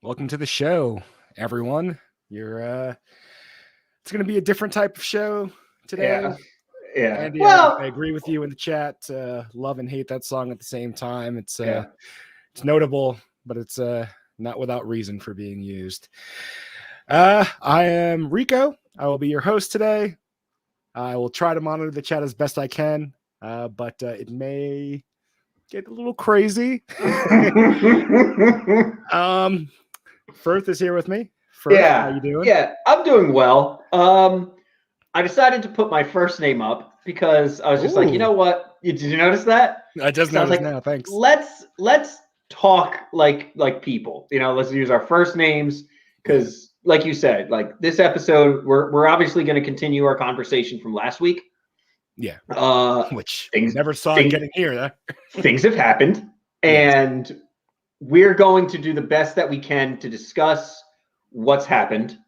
Welcome to the show, everyone. It's going to be a different type of show today. Yeah. Andy, Well, I agree with you in the chat. Love and hate that song at the same time. It's notable, but it's not without reason for being used. I am Rico. I will be your host today. I will try to monitor the chat as best I can, but it may get a little crazy. Firth is here with me. Firth, how you doing? Yeah, I'm doing well. I decided to put my first name up because I was just like, you know what? Did you notice that? I just noticed now. Thanks. Let's talk like people. Let's use our first names because, like you said, like this episode, we're obviously going to continue our conversation from last week. Yeah. Which things never saw it getting here. Things have happened, and we're going to do the best that we can to discuss what's happened.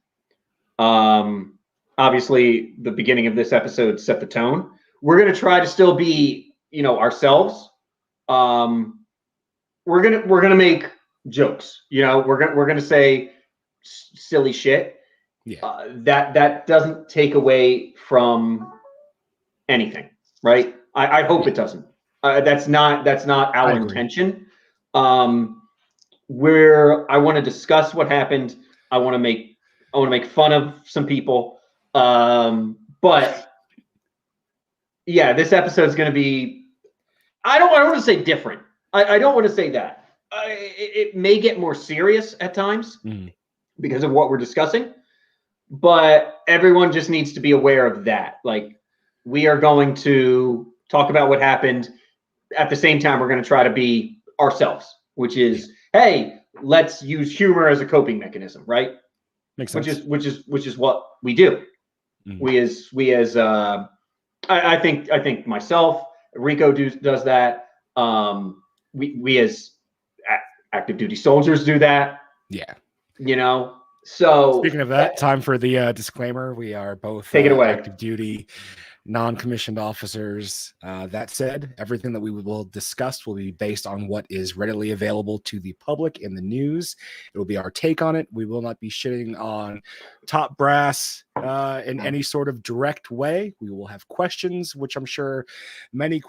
Obviously, the beginning of this episode set the tone. We're going to try to still be, ourselves. We're gonna make jokes. We're gonna say silly shit. Yeah. That doesn't take away from anything, right? I hope it doesn't. That's not our intention. I want to discuss what happened. I want to make fun of some people. But yeah, this episode is going to be. I don't want to say different. I don't want to say that. It may get more serious at times because of what we're discussing, but everyone just needs to be aware of that. Like, we are going to talk about what happened. At the same time, we're going to try to be ourselves, which is, hey, let's use humor as a coping mechanism, right? Makes sense. Which is what we do. We as I think myself, Rico does that. We as active duty soldiers do that. Yeah. So speaking of that, time for the disclaimer. We are both take it away. Active duty, non-commissioned officers. That said, everything that we will discuss will be based on what is readily available to the public in the news. It will be our take on it. We will not be shitting on top brass in any sort of direct way. We will have questions, which I'm sure many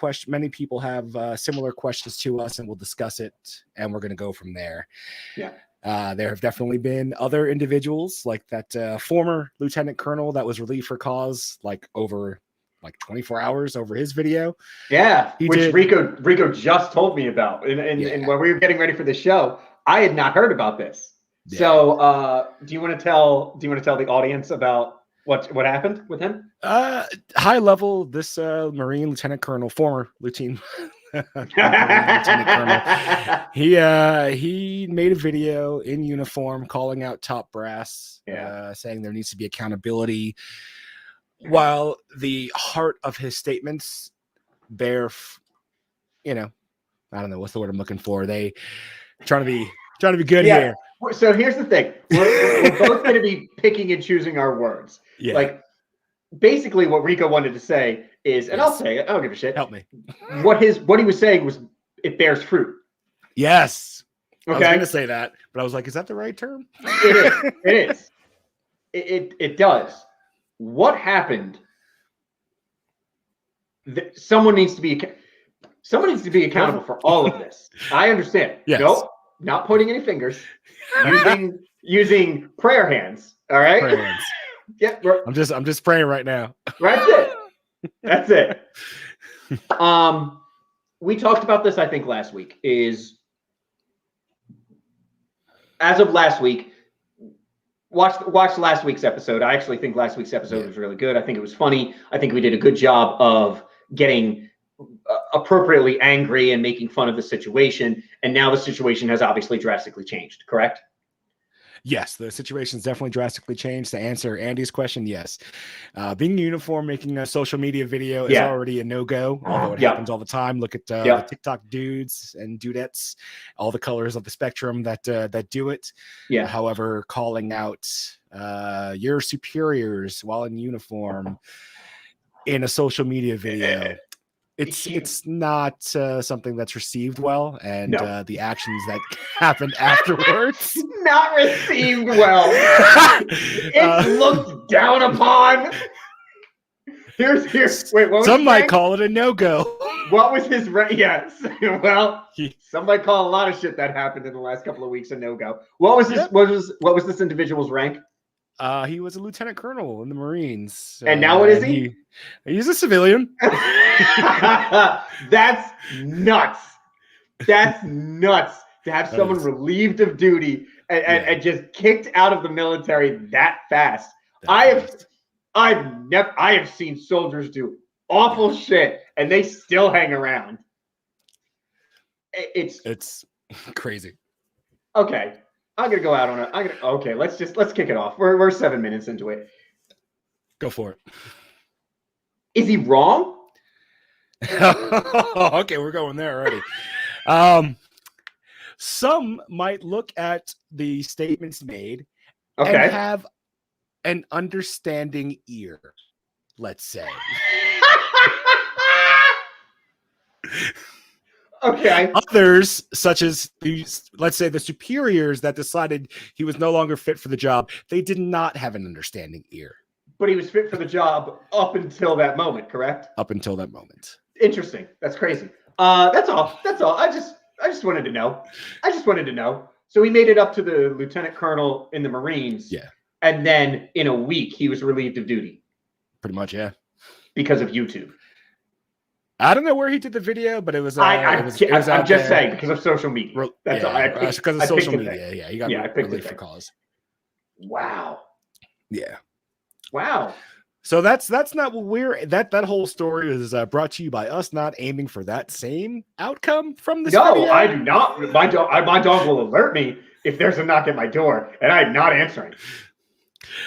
people have similar questions to us, and we'll discuss it, and we're going to go from there. Yeah. There have definitely been other individuals like that former lieutenant colonel that was relieved for cause over 24 hours over his video. Yeah, which Rico just told me about. And when we were getting ready for the show, I had not heard about this. Yeah. So do you want to tell the audience about what happened with him? High level, this Marine lieutenant colonel, former lieutenant colonel, he made a video in uniform calling out top brass, saying there needs to be accountability. While the heart of his statements bear, I don't know what's the word I'm looking for. They trying to be good here. So here's the thing: we're both going to be picking and choosing our words. Yeah. Like, basically, what Rico wanted to say is, and I'll say it. I don't give a shit. Help me. What he was saying was, it bears fruit. Yes. Okay. I was going to say that, but I was like, is that the right term? It is. It does. What happened? Someone needs to be accountable for all of this. I understand. Yes. Nope, not pointing any fingers. Using prayer hands. All right. Prayer hands. Yeah. I'm just praying right now. That's it. We talked about this, I think, last week. As of last week, watch last week's episode. I actually think last week's episode was really good. I think it was funny. I think we did a good job of getting appropriately angry and making fun of the situation. And now the situation has obviously drastically changed, correct? Yes, the situation's definitely drastically changed. To answer Andy's question, yes. Being in uniform, making a social media video is already a no-go, although it happens all the time. Look at the TikTok dudes and dudettes, all the colors of the spectrum that do it. Yeah. However, calling out your superiors while in uniform in a social media video it's not something that's received well, and No. the actions that happened afterwards Not received well. It's looked down upon. Here's wait, what was some his might rank? call it a no-go. What was his rank? Yes. Well, somebody call a lot of shit that happened in the last couple of weeks a no-go. What was this? What was this individual's rank? He was a lieutenant colonel in the Marines. And now what is he? He's a civilian. That's nuts. That's nuts to have someone relieved of duty and just kicked out of the military that fast. I have seen soldiers do awful shit and they still hang around. It's crazy. Okay. I'm gonna go out on it. Okay, let's kick it off. We're 7 minutes into it. Go for it. Is he wrong? Okay, we're going there already. Some might look at the statements made and have an understanding ear, let's say. Okay. Others, such as these, let's say the superiors that decided he was no longer fit for the job, they did not have an understanding ear. But he was fit for the job up until that moment, correct? Up until that moment. Interesting. That's crazy. That's all. I just wanted to know. So he made it up to the lieutenant colonel in the Marines. Yeah. And then in a week he was relieved of duty. Pretty much, yeah. Because of YouTube. I don't know where he did the video, but it was. I'm just saying because of social media. That's all. Because of social media. Yeah, he got relief for cause. Wow. Yeah. Wow. So that's not what that whole story is brought to you by us not aiming for that same outcome from this. No, video. I do not. My dog will alert me if there's a knock at my door, and I'm not answering.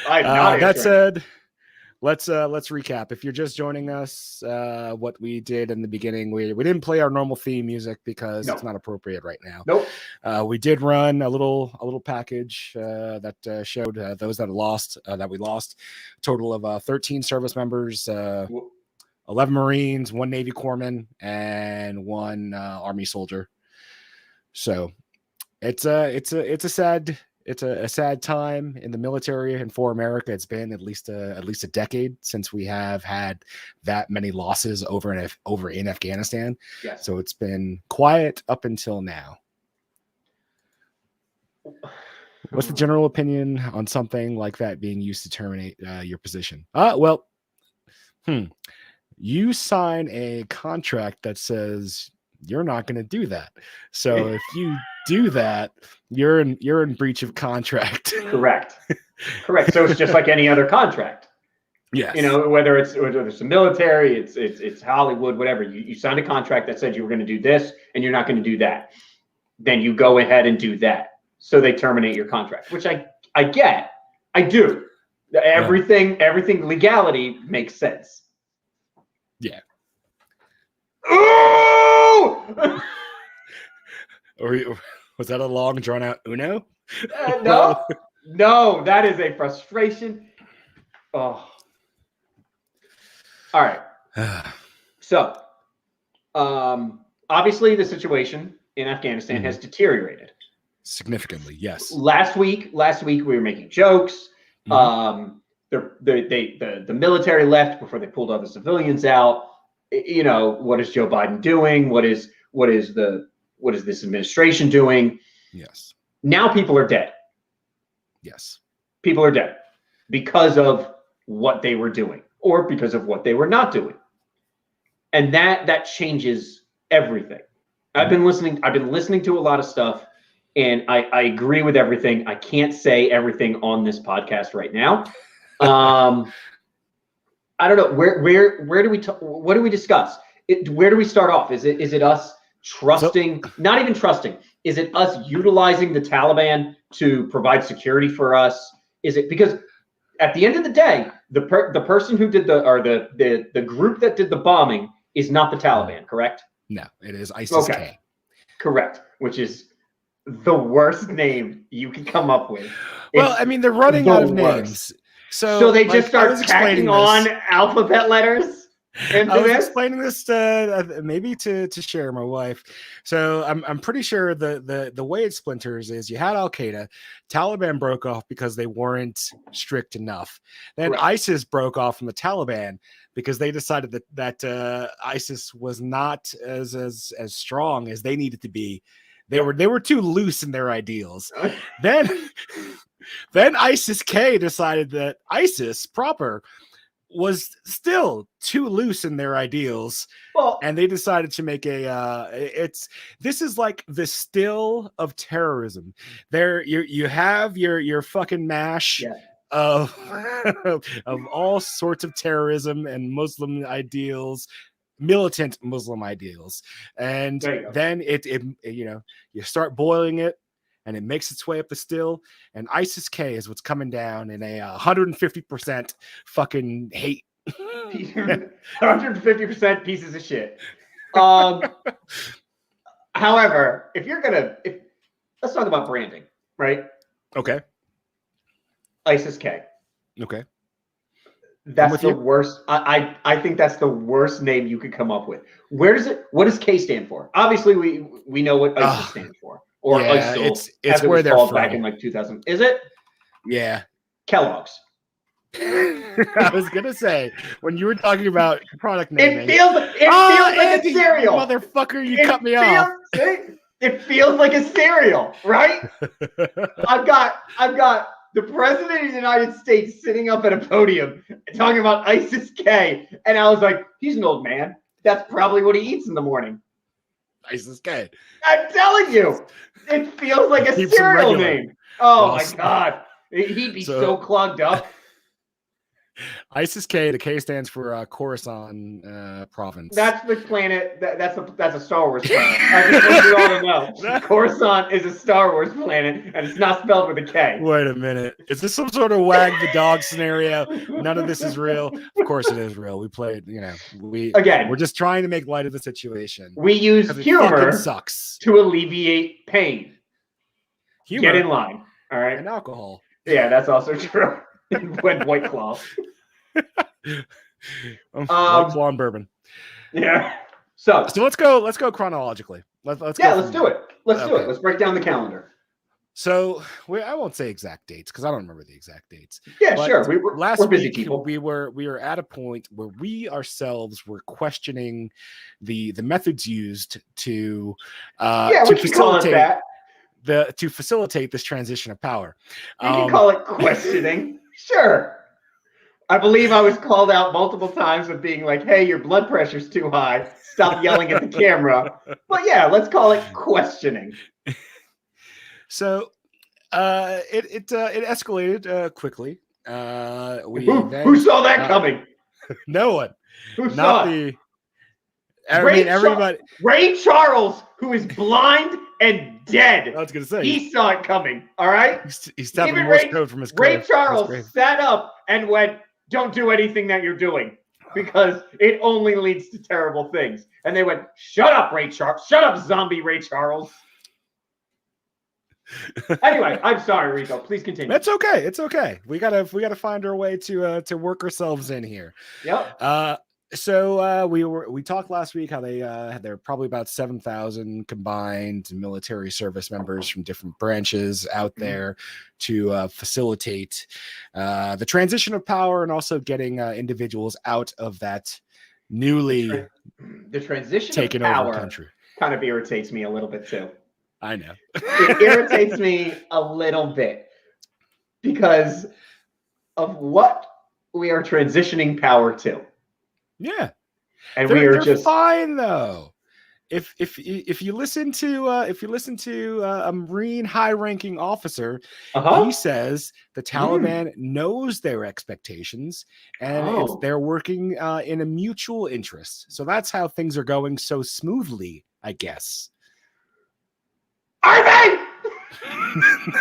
That said, let's recap. If you're just joining us, what we did in the beginning, we didn't play our normal theme music because it's not appropriate right now. Nope. We did run a little package that showed those that we lost. A total of 13 service members, 11 Marines, 1 Navy corpsman, and 1 Army soldier. So it's a sad time in the military and for America. It's been at least a decade since we have had that many losses over in Afghanistan. Yes. So it's been quiet up until now. What's the general opinion on something like that being used to terminate your position? You sign a contract that says you're not going to do that. So if you do that, you're in breach of contract. Correct. So it's just like any other contract. Yes. Whether it's the military, it's Hollywood, whatever. You signed a contract that said you were going to do this and you're not going to do that. Then you go ahead and do that. So they terminate your contract, which I get. I do. Everything legality makes sense. Yeah. Ooh! Or was that a long drawn out Uno? No, that is a frustration. Oh. All right. So, obviously the situation in Afghanistan has deteriorated significantly. Yes. Last week we were making jokes. The military left before they pulled all the civilians out. What is Joe Biden doing? What is this administration doing? Yes. Now people are dead. Yes. People are dead because of what they were doing or because of what they were not doing. And that changes everything. I've been listening to a lot of stuff and I agree with everything. I can't say everything on this podcast right now. I don't know where do we what do we discuss? Where do we start off? Is it us trusting, not even trusting, is it us utilizing the Taliban to provide security for us? Is it because at the end of the day, the person who did the group that did the bombing is not the Taliban, correct? No, it is ISIS-K. Correct, which is the worst name you can come up with. Well, I mean, they're running out of names. So they just start tacking on alphabet letters? I was explaining this maybe to Cher, my wife. So I'm pretty sure the way it splinters is you had Al Qaeda, Taliban broke off because they weren't strict enough. Then Correct. ISIS broke off from the Taliban because they decided that ISIS was not as strong as they needed to be. They were too loose in their ideals. Then ISIS-K decided that ISIS proper was still too loose in their ideals, and they decided to make this is like the still of terrorism. There you have your fucking mash of of all sorts of terrorism and Muslim ideals, militant Muslim ideals, and then it you start boiling it, and it makes its way up the still, and ISIS-K is what's coming down in a 150% fucking hate. 150% pieces of shit. However, let's talk about branding, right? Okay. ISIS-K. Okay. That's the worst. I think that's the worst name you could come up with. What does K stand for? Obviously, we know what ISIS stands for. Or ISIL, it's where they're from. Back in like 2000. Is it? Yeah. Kellogg's. I was gonna say, when you were talking about product naming, it feels like a cereal. Motherfucker, you cut me off. It feels like a cereal, right? I've got the president of the United States sitting up at a podium talking about ISIS-K, and I was like, he's an old man. That's probably what he eats in the morning. ISIS-K. I'm telling you, it feels like a cereal name. Oh my God. He'd be so clogged up. ISIS-K, the K stands for Khorasan province. That's the planet. That's a Star Wars planet. I just want you all to know. Khorasan is a Star Wars planet, and it's not spelled with a K. Wait a minute. Is this some sort of wag the dog scenario? None of this is real. Of course it is real. We played, we're just trying to make light of the situation. We use humor sucks to alleviate pain. Humor. Get in line. All right. And alcohol. Yeah, that's also true. When White Claw. White Claw and bourbon. Yeah. So let's go chronologically. Let's do it. Let's break down the calendar. So I won't say exact dates because I don't remember the exact dates. Yeah, sure. We're busy week, people. We were at a point where we ourselves were questioning the methods used to facilitate this transition of power. You can call it questioning. Sure. I believe I was called out multiple times of being like, hey, your blood pressure's too high. Stop yelling at the camera. But yeah, let's call it questioning. So it escalated quickly. Who saw that coming? No one. Who saw it? Everybody. Ray Charles, who is blind and dead. I was gonna say he saw it coming. All right. He's tapping Morse code from his grave. Ray Charles sat up and went, "Don't do anything that you're doing because it only leads to terrible things." And they went, "Shut up, Ray Charles! Shut up, zombie Ray Charles!" Anyway, I'm sorry, Rico. Please continue. It's okay. It's okay. We gotta find our way to work ourselves in here. Yep. So we talked last week how there are probably about 7,000 combined military service members from different branches out there to facilitate the transition of power and also getting individuals out of that newly the transition taken of power over country. Kind of irritates me a little bit too. I know. It irritates me a little bit because of what we are transitioning power to. Yeah, and they're just fine though. If you listen to a Marine high-ranking officer, he says the Taliban knows their expectations and they're working in a mutual interest. So that's how things are going so smoothly, I guess. Are they?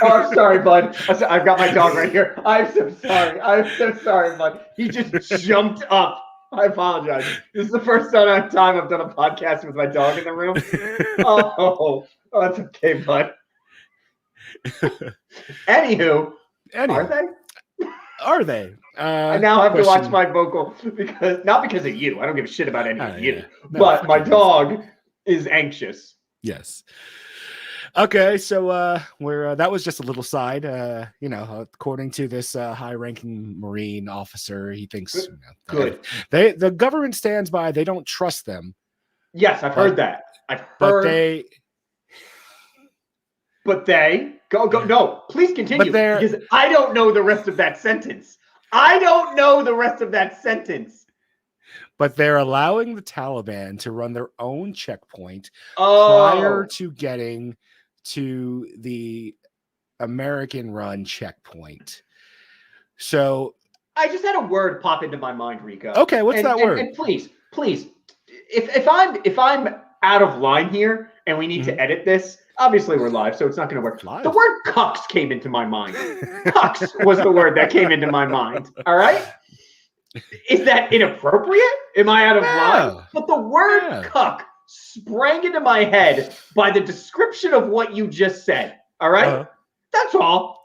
Oh, I'm sorry, bud. I've got my dog right here. I'm so sorry, bud. He just jumped up. I apologize. This is the first time I've done a podcast with my dog in the room. Oh, that's okay, bud. Anywho, are they? Are they? I now have to watch my vocal not because of you. I don't give a shit about any of you. Yeah. No, but my dog is anxious. Yes. Okay, so that was just a little side. According to this high-ranking Marine officer, he thinks Good. The government stands by. They don't trust them. Yes, I've heard that. I've heard. But they go. No, please continue because I don't know the rest of that sentence. But they're allowing the Taliban to run their own checkpoint prior to getting to the American-run checkpoint. So I just had a word pop into my mind, Rico. Okay, what's that word? And please, if I'm out of line here and we need to edit this, obviously we're live, so it's not going to work. The word "cucks" came into my mind. Cucks was the word that came into my mind. All right. Is that inappropriate? Am I out of line? But the word "cuck" sprang into my head by the description of what you just said. All right? That's all.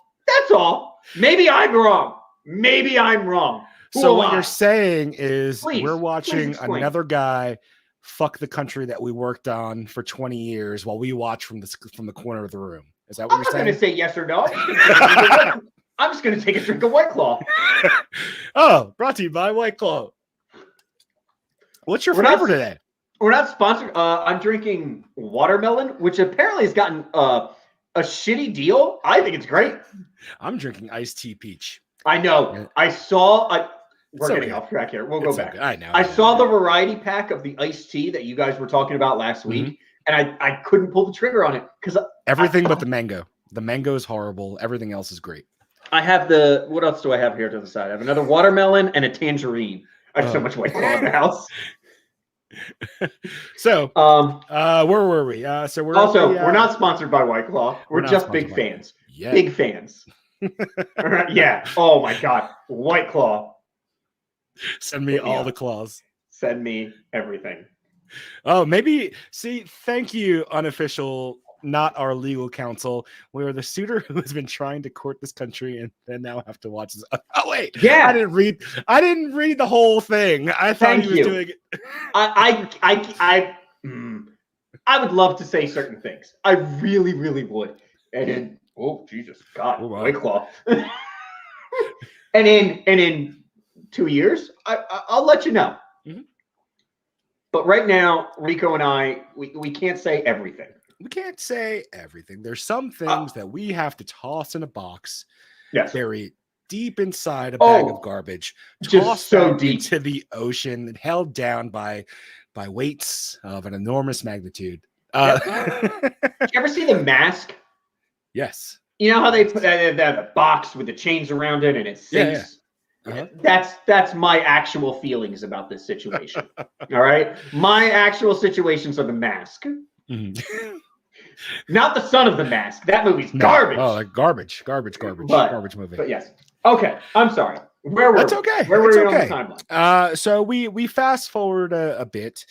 Maybe I'm wrong. So what you're saying is we're watching another guy fuck the country that we worked on for 20 years while we watch from the corner of the room. Is that what you're saying? I'm not going to say yes or no. I'm just going to take a drink of White Claw. Brought to you by White Claw. What's your flavor today? We're not sponsored. I'm drinking watermelon, which apparently has gotten a shitty deal. I think it's great. I'm drinking iced tea peach. I know. I saw. We're getting off track here. We'll go back. I know. I saw the variety pack of the iced tea that you guys were talking about last week, and I couldn't pull the trigger on it because everything but the mango. The mango is horrible. Everything else is great. I have what else do I have here to the side? I have another watermelon and a tangerine. I have so much White Claw in the house. So, where were we? So we're not sponsored by White Claw. We're just big fans. Yeah. Big fans. Yeah. Oh my God. White Claw. Send me all the claws. Send me everything. Oh, maybe. See, thank you, unofficial, not our legal counsel. We're the suitor who has been trying to court this country and then now have to watch this. Oh wait, yeah. I didn't read the whole thing. I thought he was doing it. I would love to say certain things. I really, really would. And then, oh Jesus, God, White Claw. and in 2 years, I'll let you know. But right now, Rico and I, we can't say everything. We can't say everything. There's some things that we have to toss in a box, bury deep inside a bag of garbage, just so deep into the ocean, and held down by weights of an enormous magnitude. Did you ever see The Mask? Yes. You know how they put that box with the chains around it and it sinks? Yeah. That's my actual feelings about this situation. All right? My actual situations are The Mask. Not The Son of the Mask. That movie's garbage. Oh, like garbage movie. But yes. Okay. I'm sorry. Where were we? Okay. Where were we on the timeline? So we fast forward a bit.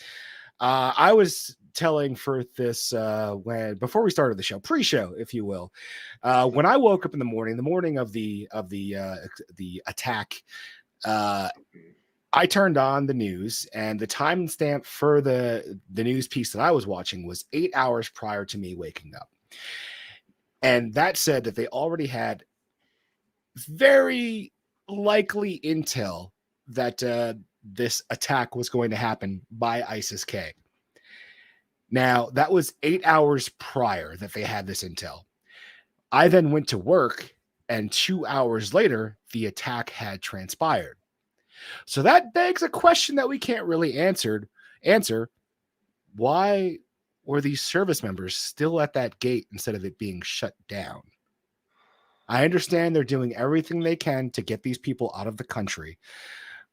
I was telling for this before we started the show, pre-show, if you will. When I woke up in the morning of the attack, I turned on the news, and the timestamp for the news piece that I was watching was 8 hours prior to me waking up. And that said that they already had very likely intel that this attack was going to happen by ISIS-K. Now, that was 8 hours prior that they had this intel. I then went to work, and 2 hours later, the attack had transpired. So that begs a question that we can't really answer. Why were these service members still at that gate instead of it being shut down? I understand they're doing everything they can to get these people out of the country.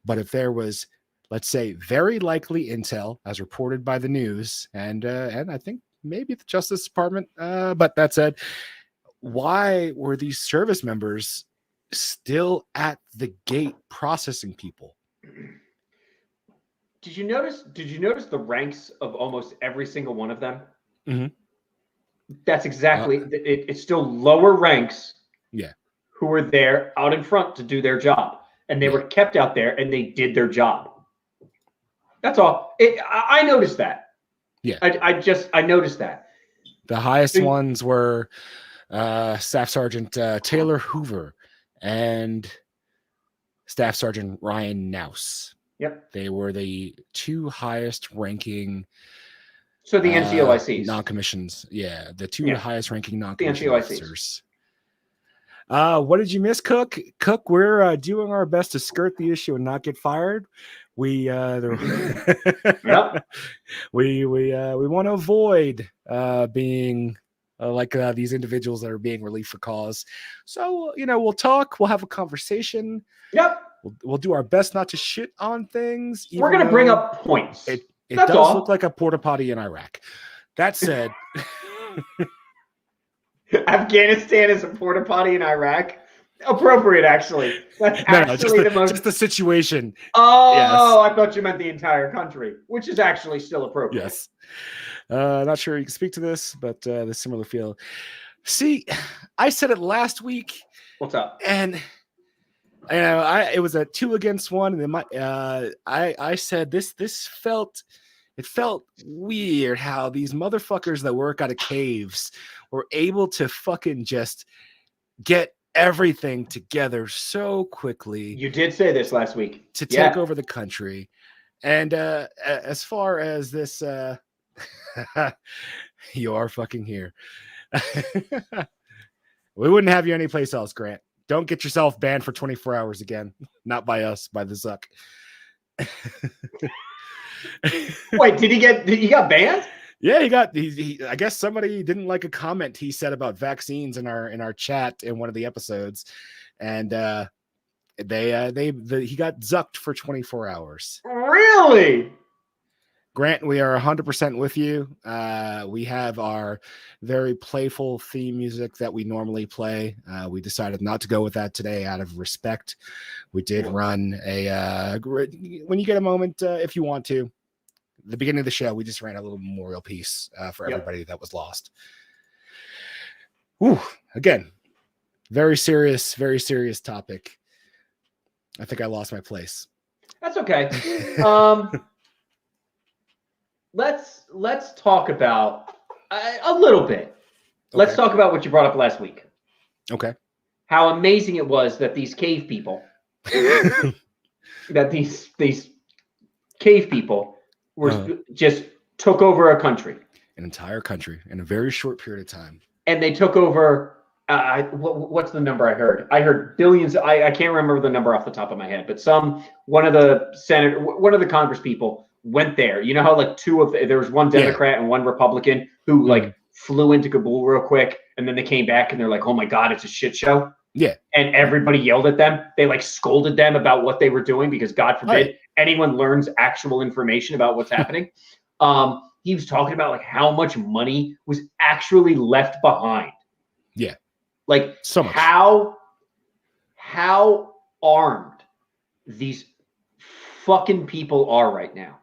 But if there was, let's say, very likely intel as reported by the news and I think maybe the Justice Department, but that said, why were these service members still at the gate processing people? Did you notice the ranks of almost every single one of them? That's exactly it's still lower ranks who are there out in front to do their job. and they were kept out there and they did their job. That's all. I noticed that. Yeah. I noticed that. The highest ones were Staff Sergeant Taylor Hoover and Staff Sergeant Ryan Nouse. Yep. They were the 2 highest ranking. So the NCOICs. Non-commissions. Yeah. The 2 highest ranking non-commissioned officers. What did you miss, Cook? Cook, we're doing our best to skirt the issue and not get fired. We we want to avoid being like these individuals that are being relieved for cause. So, we'll talk, we'll have a conversation. Yep. We'll do our best not to shit on things. We're going to bring up points. It does look like a porta potty in Iraq. That said, Afghanistan is a porta potty in Iraq. Appropriate, actually. That's actually just the situation. Oh, yes. I thought you meant the entire country, which is actually still appropriate. Yes. Not sure you can speak to this, but the similar feel. See, I said it last week. What's up? And it was a 2 against 1, and then I said this felt weird how these motherfuckers that work out of caves were able to fucking just get everything together so quickly. You did say this last week. To take over the country. And as far as this you are fucking here. We wouldn't have you anyplace else, Grant. Don't get yourself banned for 24 hours again. Not by us, by the Zuck. Wait, did he got banned? Yeah, he I guess somebody didn't like a comment he said about vaccines in our chat in one of the episodes, and he got zucked for 24 hours. Really? Grant, we are 100% with you. We have our very playful theme music that we normally play. We decided not to go with that today out of respect. We did run when you get a moment, if you want to, the beginning of the show, we just ran a little memorial piece for everybody that was lost. Ooh, again, very serious topic. I think I lost my place. That's okay. Let's talk about a little bit. Okay. Let's talk about what you brought up last week. Okay. How amazing it was that these cave people, these cave people were just took over a country, an entire country in a very short period of time, and they took over. What's the number I heard? I heard billions. I can't remember the number off the top of my head, but one of the Congress people went there. You know how like there was one Democrat and one Republican who like flew into Kabul real quick, and then they came back and they're like, "Oh my God, it's a shit show." Yeah. And everybody yelled at them. They like scolded them about what they were doing because God forbid anyone learns actual information about what's happening. He was talking about like how much money was actually left behind. Yeah. Like so much. How armed these fucking people are right now.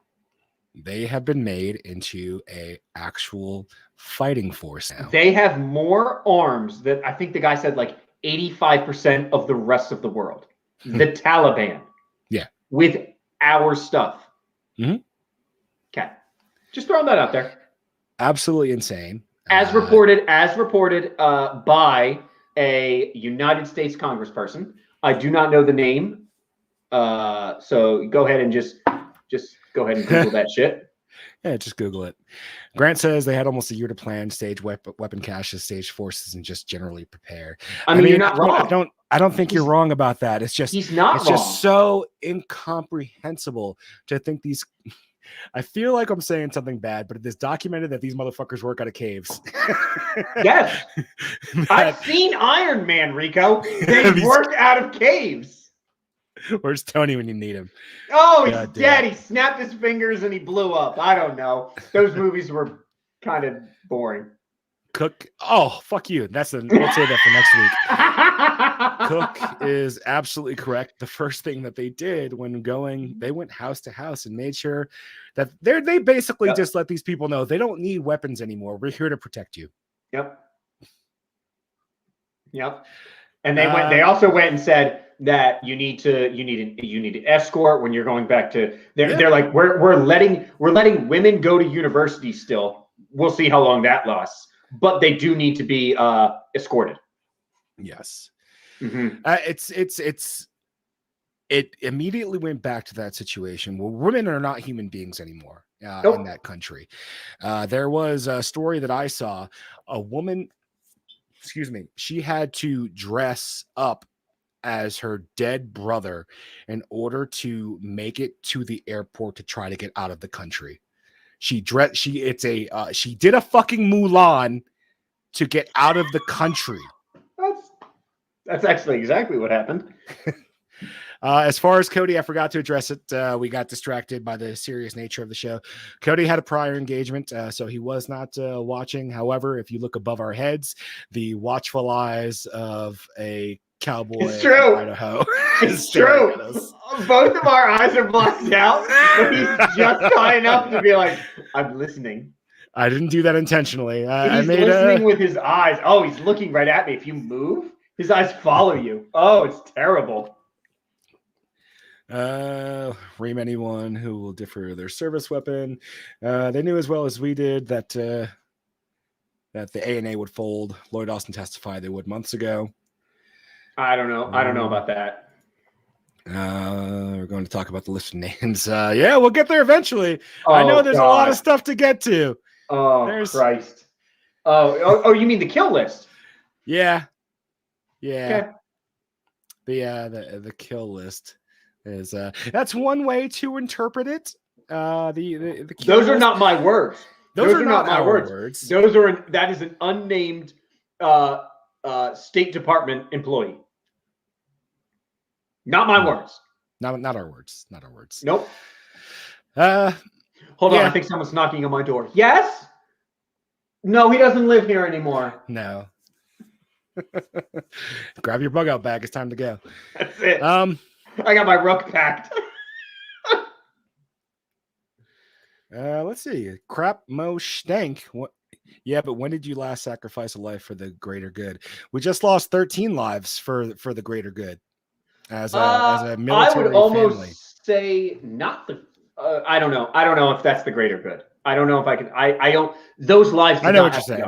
They have been made into a actual fighting force now. They have more arms than I think the guy said like 85% of the rest of the world. The Taliban. Yeah. With our stuff. Mm-hmm. Okay. Just throwing that out there. Absolutely insane. As reported by a United States congressperson. I do not know the name. So go ahead and just go ahead and Google that shit. Yeah, just Google it. Grant says they had almost a year to plan, stage weapon caches, stage forces, and just generally prepare. I mean, you're not wrong. I don't think you're wrong about that. It's just he's not wrong. Just so incomprehensible to think these. I feel like I'm saying something bad, but it is documented that these motherfuckers work out of caves. Yes, I've seen Iron Man, Rico. They work out of caves. Where's Tony when you need him? Oh, he's dead. He snapped his fingers and he blew up. I don't know. Those movies were kind of boring. Cook. Oh, fuck you. We'll say that for next week. Cook is absolutely correct. The first thing that they did they went house to house and made sure that they basically just let these people know they don't need weapons anymore. We're here to protect you. Yep. And they also went and said, that you need an escort when you're going back to. They're Yeah. like, we're letting women go to university still. We'll see how long that lasts, but they do need to be escorted. Yes. Mm-hmm. It immediately went back to that situation where women are not human beings anymore Nope. in that country. There was a story that I saw. A woman, excuse me, she had to dress up as her dead brother in order to make it to the airport to try to get out of the country. She did a fucking Mulan to get out of the country. That's actually exactly what happened. As far as Cody, I forgot to address it. We got distracted by the serious nature of the show. Cody had a prior engagement, so he was not watching. However, if you look above our heads, the watchful eyes of a cowboy from Idaho. It's true. Both of our eyes are blocked out, but he's just caught enough to be like, I'm listening. I didn't do that intentionally. He's listening with his eyes. Oh, he's looking right at me. If you move, his eyes follow you. Oh, it's terrible. Ream anyone who will differ their service weapon. They knew as well as we did that the ANA would fold. Lloyd Austin testified they would months ago. I don't know. I don't know about that. We're going to talk about the list of names. Yeah, we'll get there eventually. Oh, I know there's a lot of stuff to get to. Oh, Christ. Oh, you mean the kill list? Yeah. Okay. The kill list is that's one way to interpret it. The kill Those are not my words. Those are not my words. That is an unnamed State Department employee. Not my words. Not our words. Not our words. Nope. Hold on. I think someone's knocking on my door. Yes? No, he doesn't live here anymore. No. Grab your bug out bag. It's time to go. That's it. I got my rook packed. Let's see. Crap Mo Stank. What? Yeah, but when did you last sacrifice a life for the greater good? We just lost 13 lives for the greater good. As a military I would almost family. say not the. I don't know. I don't know if that's the greater good. I don't know if I can. I don't. Those lives. I know what you're saying.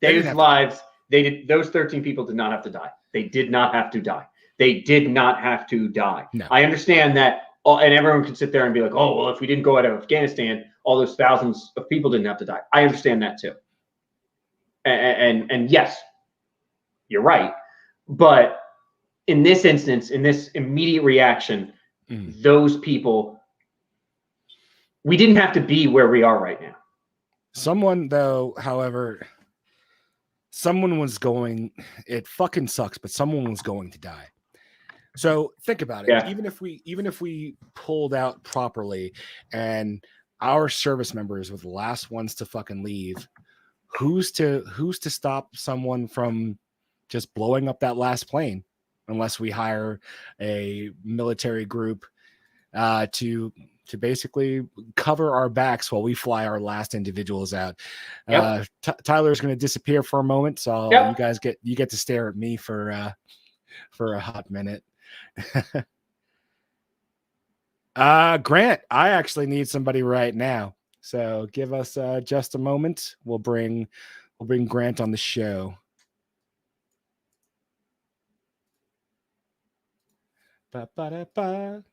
Those lives. They did. Those 13 people did not have to die. They did not have to die. They did not have to die. No. I understand that, and everyone can sit there and be like, "Oh, well, if we didn't go out of Afghanistan, all those thousands of people didn't have to die." I understand that too. And yes, you're right. But in this instance, in this immediate reaction, those people, we didn't have to be where we are right now. Someone, though, however, someone was going, it fucking sucks, but someone was going to die. So think about it. Yeah. Even if we pulled out properly and our service members were the last ones to fucking leave, who's to stop someone from just blowing up that last plane? Unless we hire a military group to basically cover our backs while we fly our last individuals out. Yep. Tyler's going to disappear for a moment, so Yep. you get to stare at me for a hot minute. Grant, I actually need somebody right now, so give us just a moment. We'll bring Grant on the show. Ba-ba-da-ba.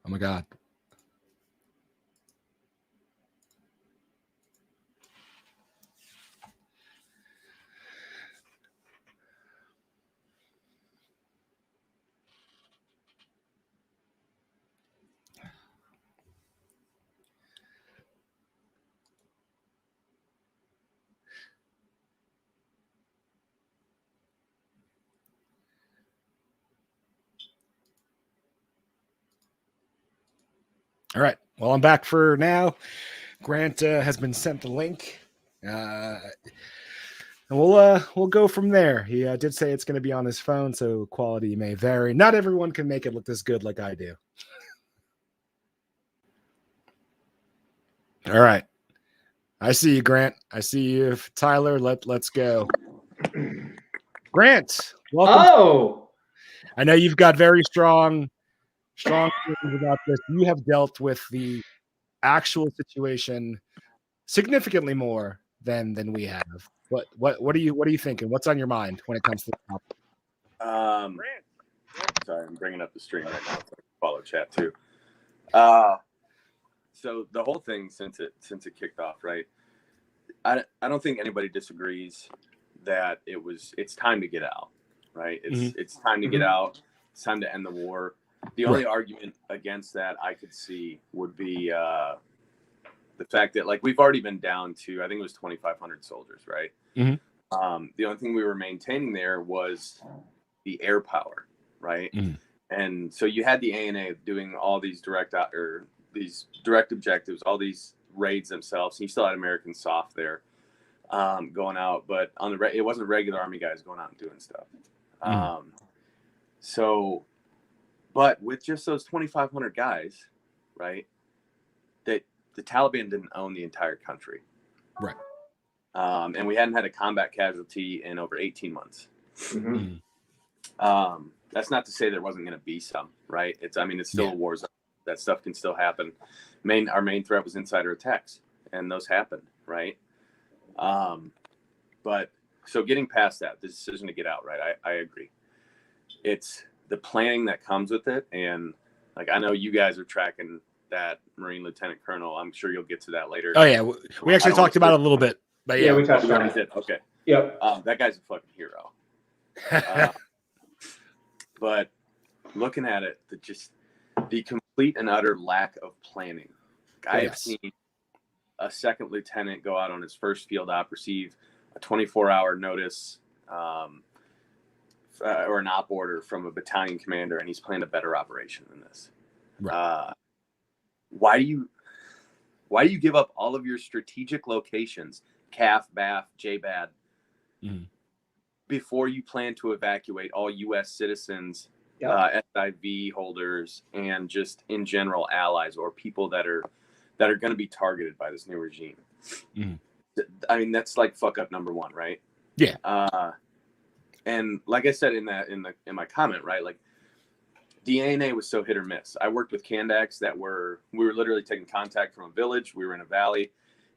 Oh my God. All right. Well, I'm back for now. Grant has been sent the link. And we'll go from there. He did say it's going to be on his phone, so quality may vary. Not everyone can make it look this good like I do. All right. I see you, Grant. I see you, Tyler. Let's go. Grant, welcome. Oh, I know you've got very strong feelings about this. You have dealt with the actual situation significantly more than we have. What are you thinking? What's on your mind when it comes to the topic? Sorry, I'm bringing up the stream right now. So I can follow chat too. So the whole thing since it kicked off, right? I don't think anybody disagrees that it's time to get out, right? It's time to get out. It's time to end the war. The only argument against that I could see would be the fact that, like, we've already been down to, I think it was 2,500 soldiers, right? Mm-hmm. The only thing we were maintaining there was the air power, right? Mm-hmm. And so you had the ANA doing all these direct objectives, all these raids themselves. And you still had American soft there going out, but on it wasn't regular Army guys going out and doing stuff. So, but with just those 2,500 guys, right, that the Taliban didn't own the entire country. Right. And we hadn't had a combat casualty in over 18 months. That's not to say there wasn't going to be some, right? It's still a war zone. That stuff can still happen. Our main threat was insider attacks, and those happened, right? But so getting past that, the decision to get out, right? I agree. It's the planning that comes with it. And like, I know you guys are tracking that Marine Lieutenant Colonel. I'm sure you'll get to that later. Oh yeah. We actually talked about it a little bit, but yeah, we touched on it. Okay. Yep. That guy's a fucking hero. But looking at it, the complete and utter lack of planning. I have seen a second lieutenant go out on his first field op, receive a 24-hour notice or an op order from a battalion commander, and he's planned a better operation than this. Right. Why do you give up all of your strategic locations, CAF, BAF, JBAD, before you plan to evacuate all U.S. citizens, SIV holders, and just in general allies or people that are going to be targeted by this new regime? I mean, that's like fuck up number one, right? Yeah. And like I said in my comment, right, like the ANA was so hit or miss. I worked with Kandax we were literally taking contact from a village. We were in a valley,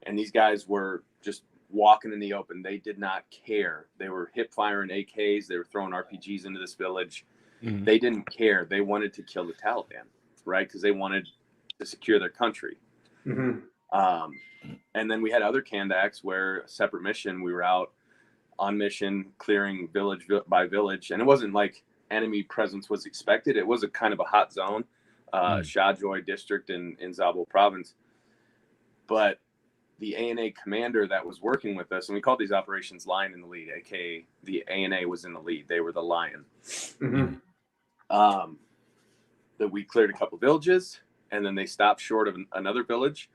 and these guys were just walking in the open. They did not care. They were hip firing AKs. They were throwing RPGs into this village. They didn't care. They wanted to kill the Taliban, right? Because they wanted to secure their country. And then we had other Kandax where a separate mission, we were out on mission clearing village by village, and it wasn't like enemy presence was expected. It was a kind of a hot zone, Shahjoy district in Zabul province. But the ANA commander that was working with us, and we called these operations Lion in the Lead, aka the ANA was in the lead. They were the lion. That we cleared a couple villages, and then they stopped short of another village.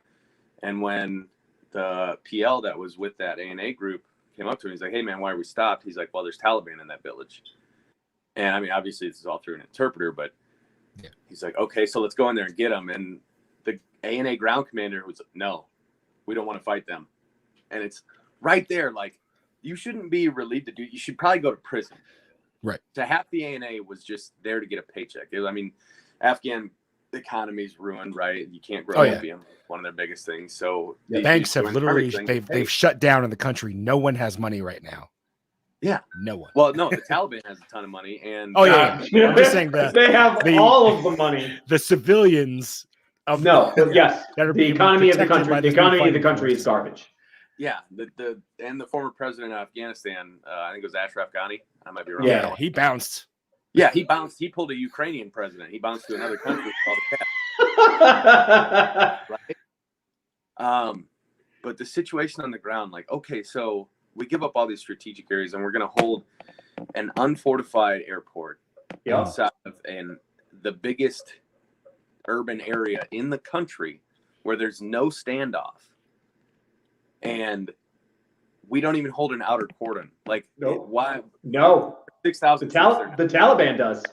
And when the PL that was with that ANA group came up to him, he's like, "Hey man, why are we stopped?" He's like, "Well, there's Taliban in that village." And I mean, obviously this is all through an interpreter, but he's like, "Okay, so let's go in there and get them." And the ANA ground commander was like, "No, we don't want to fight them." And it's right there. Like, you shouldn't be relieved to do. You should probably go to prison. Right. So half the ANA was just there to get a paycheck. I mean, Afghan economy's ruined, right? You can't grow opium. One of their biggest things. So the banks have literally they've shut down in the country. No one has money right now. Yeah, no one. Well, no, the Taliban has a ton of money, and I'm just saying that they have all of the money. The civilians of the economy of the country. The economy of the country is garbage. Yeah, the former president of Afghanistan, I think it was Ashraf Ghani. I might be wrong. Yeah, he bounced. Yeah, he bounced. He pulled a Ukrainian president. He bounced to another country called right? But the situation on the ground, like, okay, so we give up all these strategic areas, and we're going to hold an unfortified airport inside of the biggest urban area in the country where there's no standoff, and we don't even hold an outer cordon. Like, Nope. why? No. 6,000. The Taliban does.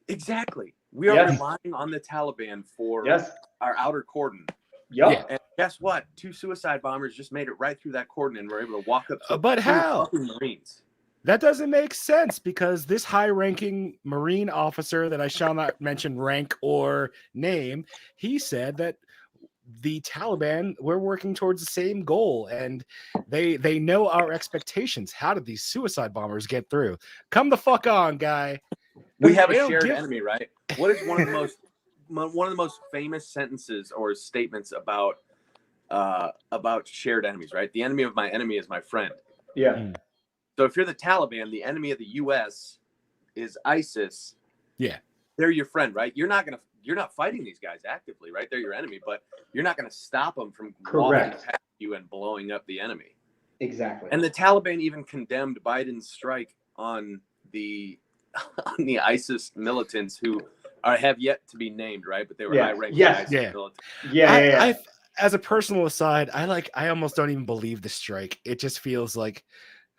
Exactly. We are Yes. relying on the Taliban for Yes. our outer cordon. Yep. Yeah. And guess what? 2 suicide bombers just made it right through that cordon and were able to walk up to But 2 how? fucking Marines. That doesn't make sense, because this high-ranking Marine officer that I shall not mention rank or name, he said that the Taliban, we're working towards the same goal, and they know our expectations. How did these suicide bombers get through? Come the fuck on, guy. We have a They don't shared give- enemy, right? What is one of the most famous sentences or statements about shared enemies, right? The enemy of my enemy is my friend. Yeah. So if you're the Taliban, the enemy of the U.S. is ISIS. Yeah. They're your friend, right? You're not fighting these guys actively, right? They're your enemy, but you're not going to stop them from walking Correct. past you and blowing up the enemy. Exactly. And the Taliban even condemned Biden's strike on the ISIS militants who have yet to be named, right? But they were high-ranking ISIS militants. Yeah. As a personal aside, I almost don't even believe the strike. It just feels like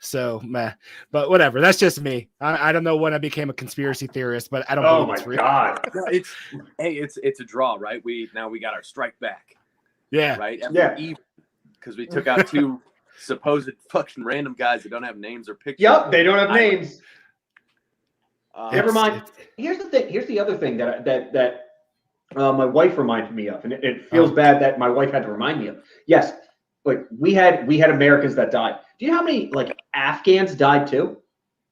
so meh. But whatever. That's just me. I don't know when I became a conspiracy theorist, but I don't Oh believe my it's real. God. No, it's a draw, right? We got our strike back, Yeah. right? Yeah. Because we took out 2 supposed fucking random guys that don't have names or pictures. Yep. They don't have names. Never mind. Here's the thing. Here's the other thing that my wife reminded me of, and it feels bad that my wife had to remind me of. Yes, like we had Americans that died. Do you know how many like Afghans died too?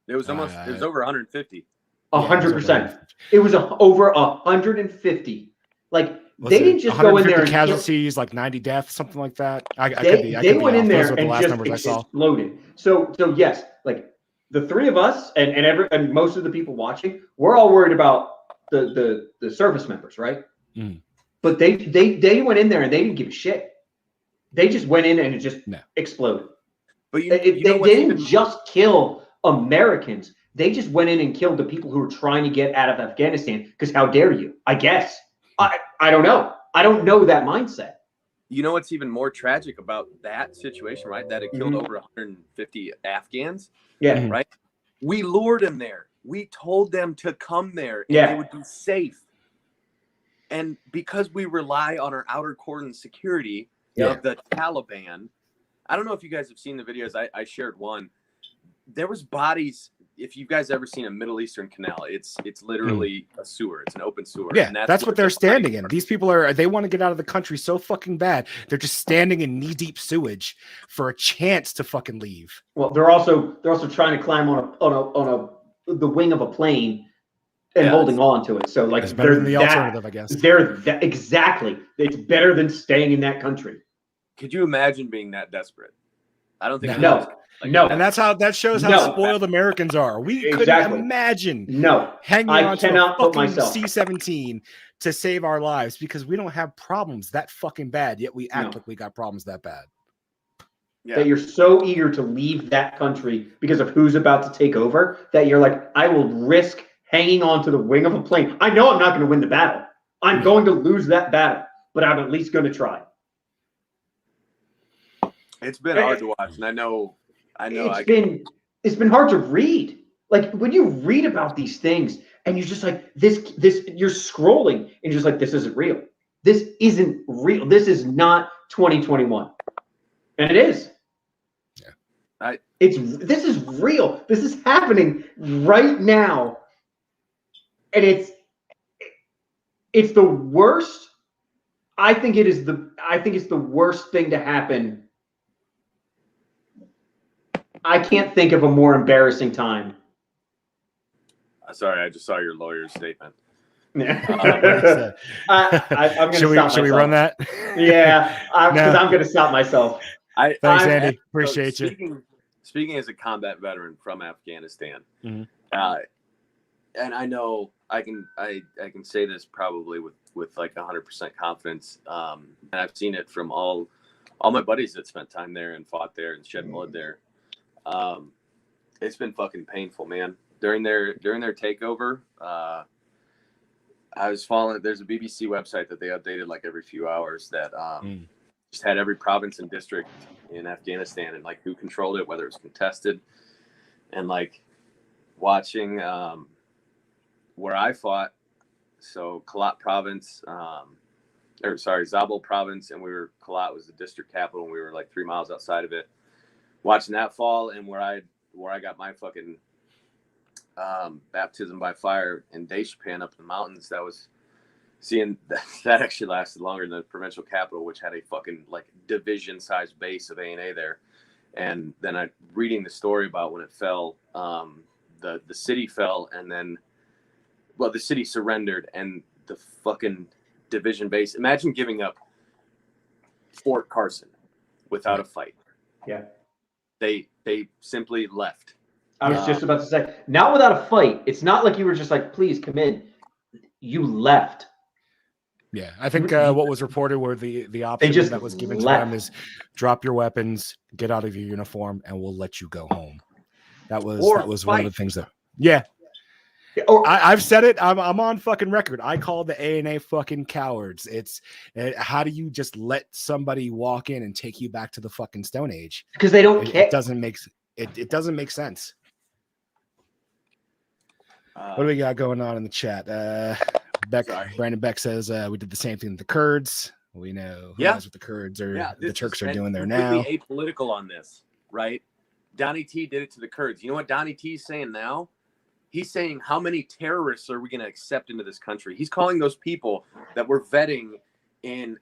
It was over 150. 100%. It was over 150 Like they didn't just go in there and casualties, like 90 deaths, something like that. They went in there and just numbers I saw. exploded. So yes, like the 3 of us and most of the people watching, we're all worried about the service members, right? Mm. But they went in there and they didn't give a shit. They just went in and it just exploded. But they didn't just kill Americans. They just went in and killed the people who were trying to get out of Afghanistan. Because how dare you? I guess. I don't know. I don't know that mindset. You know what's even more tragic about that situation, right? That it killed over 150 Afghans. Yeah. Right? We lured them there. We told them to come there and they would be safe. And because we rely on our outer cordon security of the Taliban, I don't know if you guys have seen the videos. I shared one. There was bodies. If you guys ever seen a Middle Eastern canal, it's literally a sewer. It's an open sewer. Yeah, and that's what they're standing in. These people they want to get out of the country so fucking bad. They're just standing in knee-deep sewage for a chance to fucking leave. Well, they're also trying to climb on the wing of a plane and holding on to it. So like it's better than the alternative, I guess. Exactly. It's better than staying in that country. Could you imagine being that desperate? I don't think. No. And that shows how spoiled Americans are. We couldn't imagine hanging on to a fucking C-17 to save our lives because we don't have problems that fucking bad, yet we act like we got problems that bad. Yeah. That you're so eager to leave that country because of who's about to take over that you're like, I will risk hanging on to the wing of a plane. I know I'm not going to win the battle. I'm going to lose that battle, but I'm at least going to try. It's been hard to watch, and I know. It's been hard to read. Like when you read about these things, and you're just like this. You're scrolling, and you're just like, this isn't real. This isn't real. This is not 2021, and it is. Yeah, this is real. This is happening right now, and it's the worst. I think it's the worst thing to happen. I can't think of a more embarrassing time. Sorry, I just saw your lawyer's statement. I'm gonna should we run that? Yeah, because I'm gonna stop myself. Thanks, Andy. Appreciate you. Speaking as a combat veteran from Afghanistan, mm-hmm. And I know I can say this probably with like 100% confidence. And I've seen it from all my buddies that spent time there and fought there and shed blood there. It's been fucking painful, man. During their takeover, I was following. There's a BBC website that they updated like every few hours that just had every province and district in Afghanistan and like who controlled it, whether it was contested, and like watching where I fought. So Kalat province, Zabul province, and Kalat was the district capital, and we were like 3 miles outside of it. Watching that fall, and where I got my fucking baptism by fire in Daeshapan up in the mountains, that was seeing that actually lasted longer than the provincial capital, which had a fucking like division sized base of ANA there. And then I reading the story about when it fell, the city fell, and then the city surrendered, and the fucking division base. Imagine giving up Fort Carson without a fight. Yeah. They simply left. I was just about to say, not without a fight. It's not like you were just like, please come in. You left. Yeah, I think what was reported were the option that was given to them is drop your weapons, get out of your uniform, and we'll let you go home. That was one of the things that. Yeah. I've said it. I'm on fucking record. I call the ANA fucking cowards. How do you just let somebody walk in and take you back to the fucking Stone Age? Because they don't care. It doesn't make sense. What do we got going on in the chat? Brandon Beck says we did the same thing to the Kurds. We know who knows what the Kurds or the Turks are doing there now. Apolitical on this, right? Donnie T did it to the Kurds. You know what Donnie T is saying now? He's saying, how many terrorists are we going to accept into this country? He's calling those people that we're vetting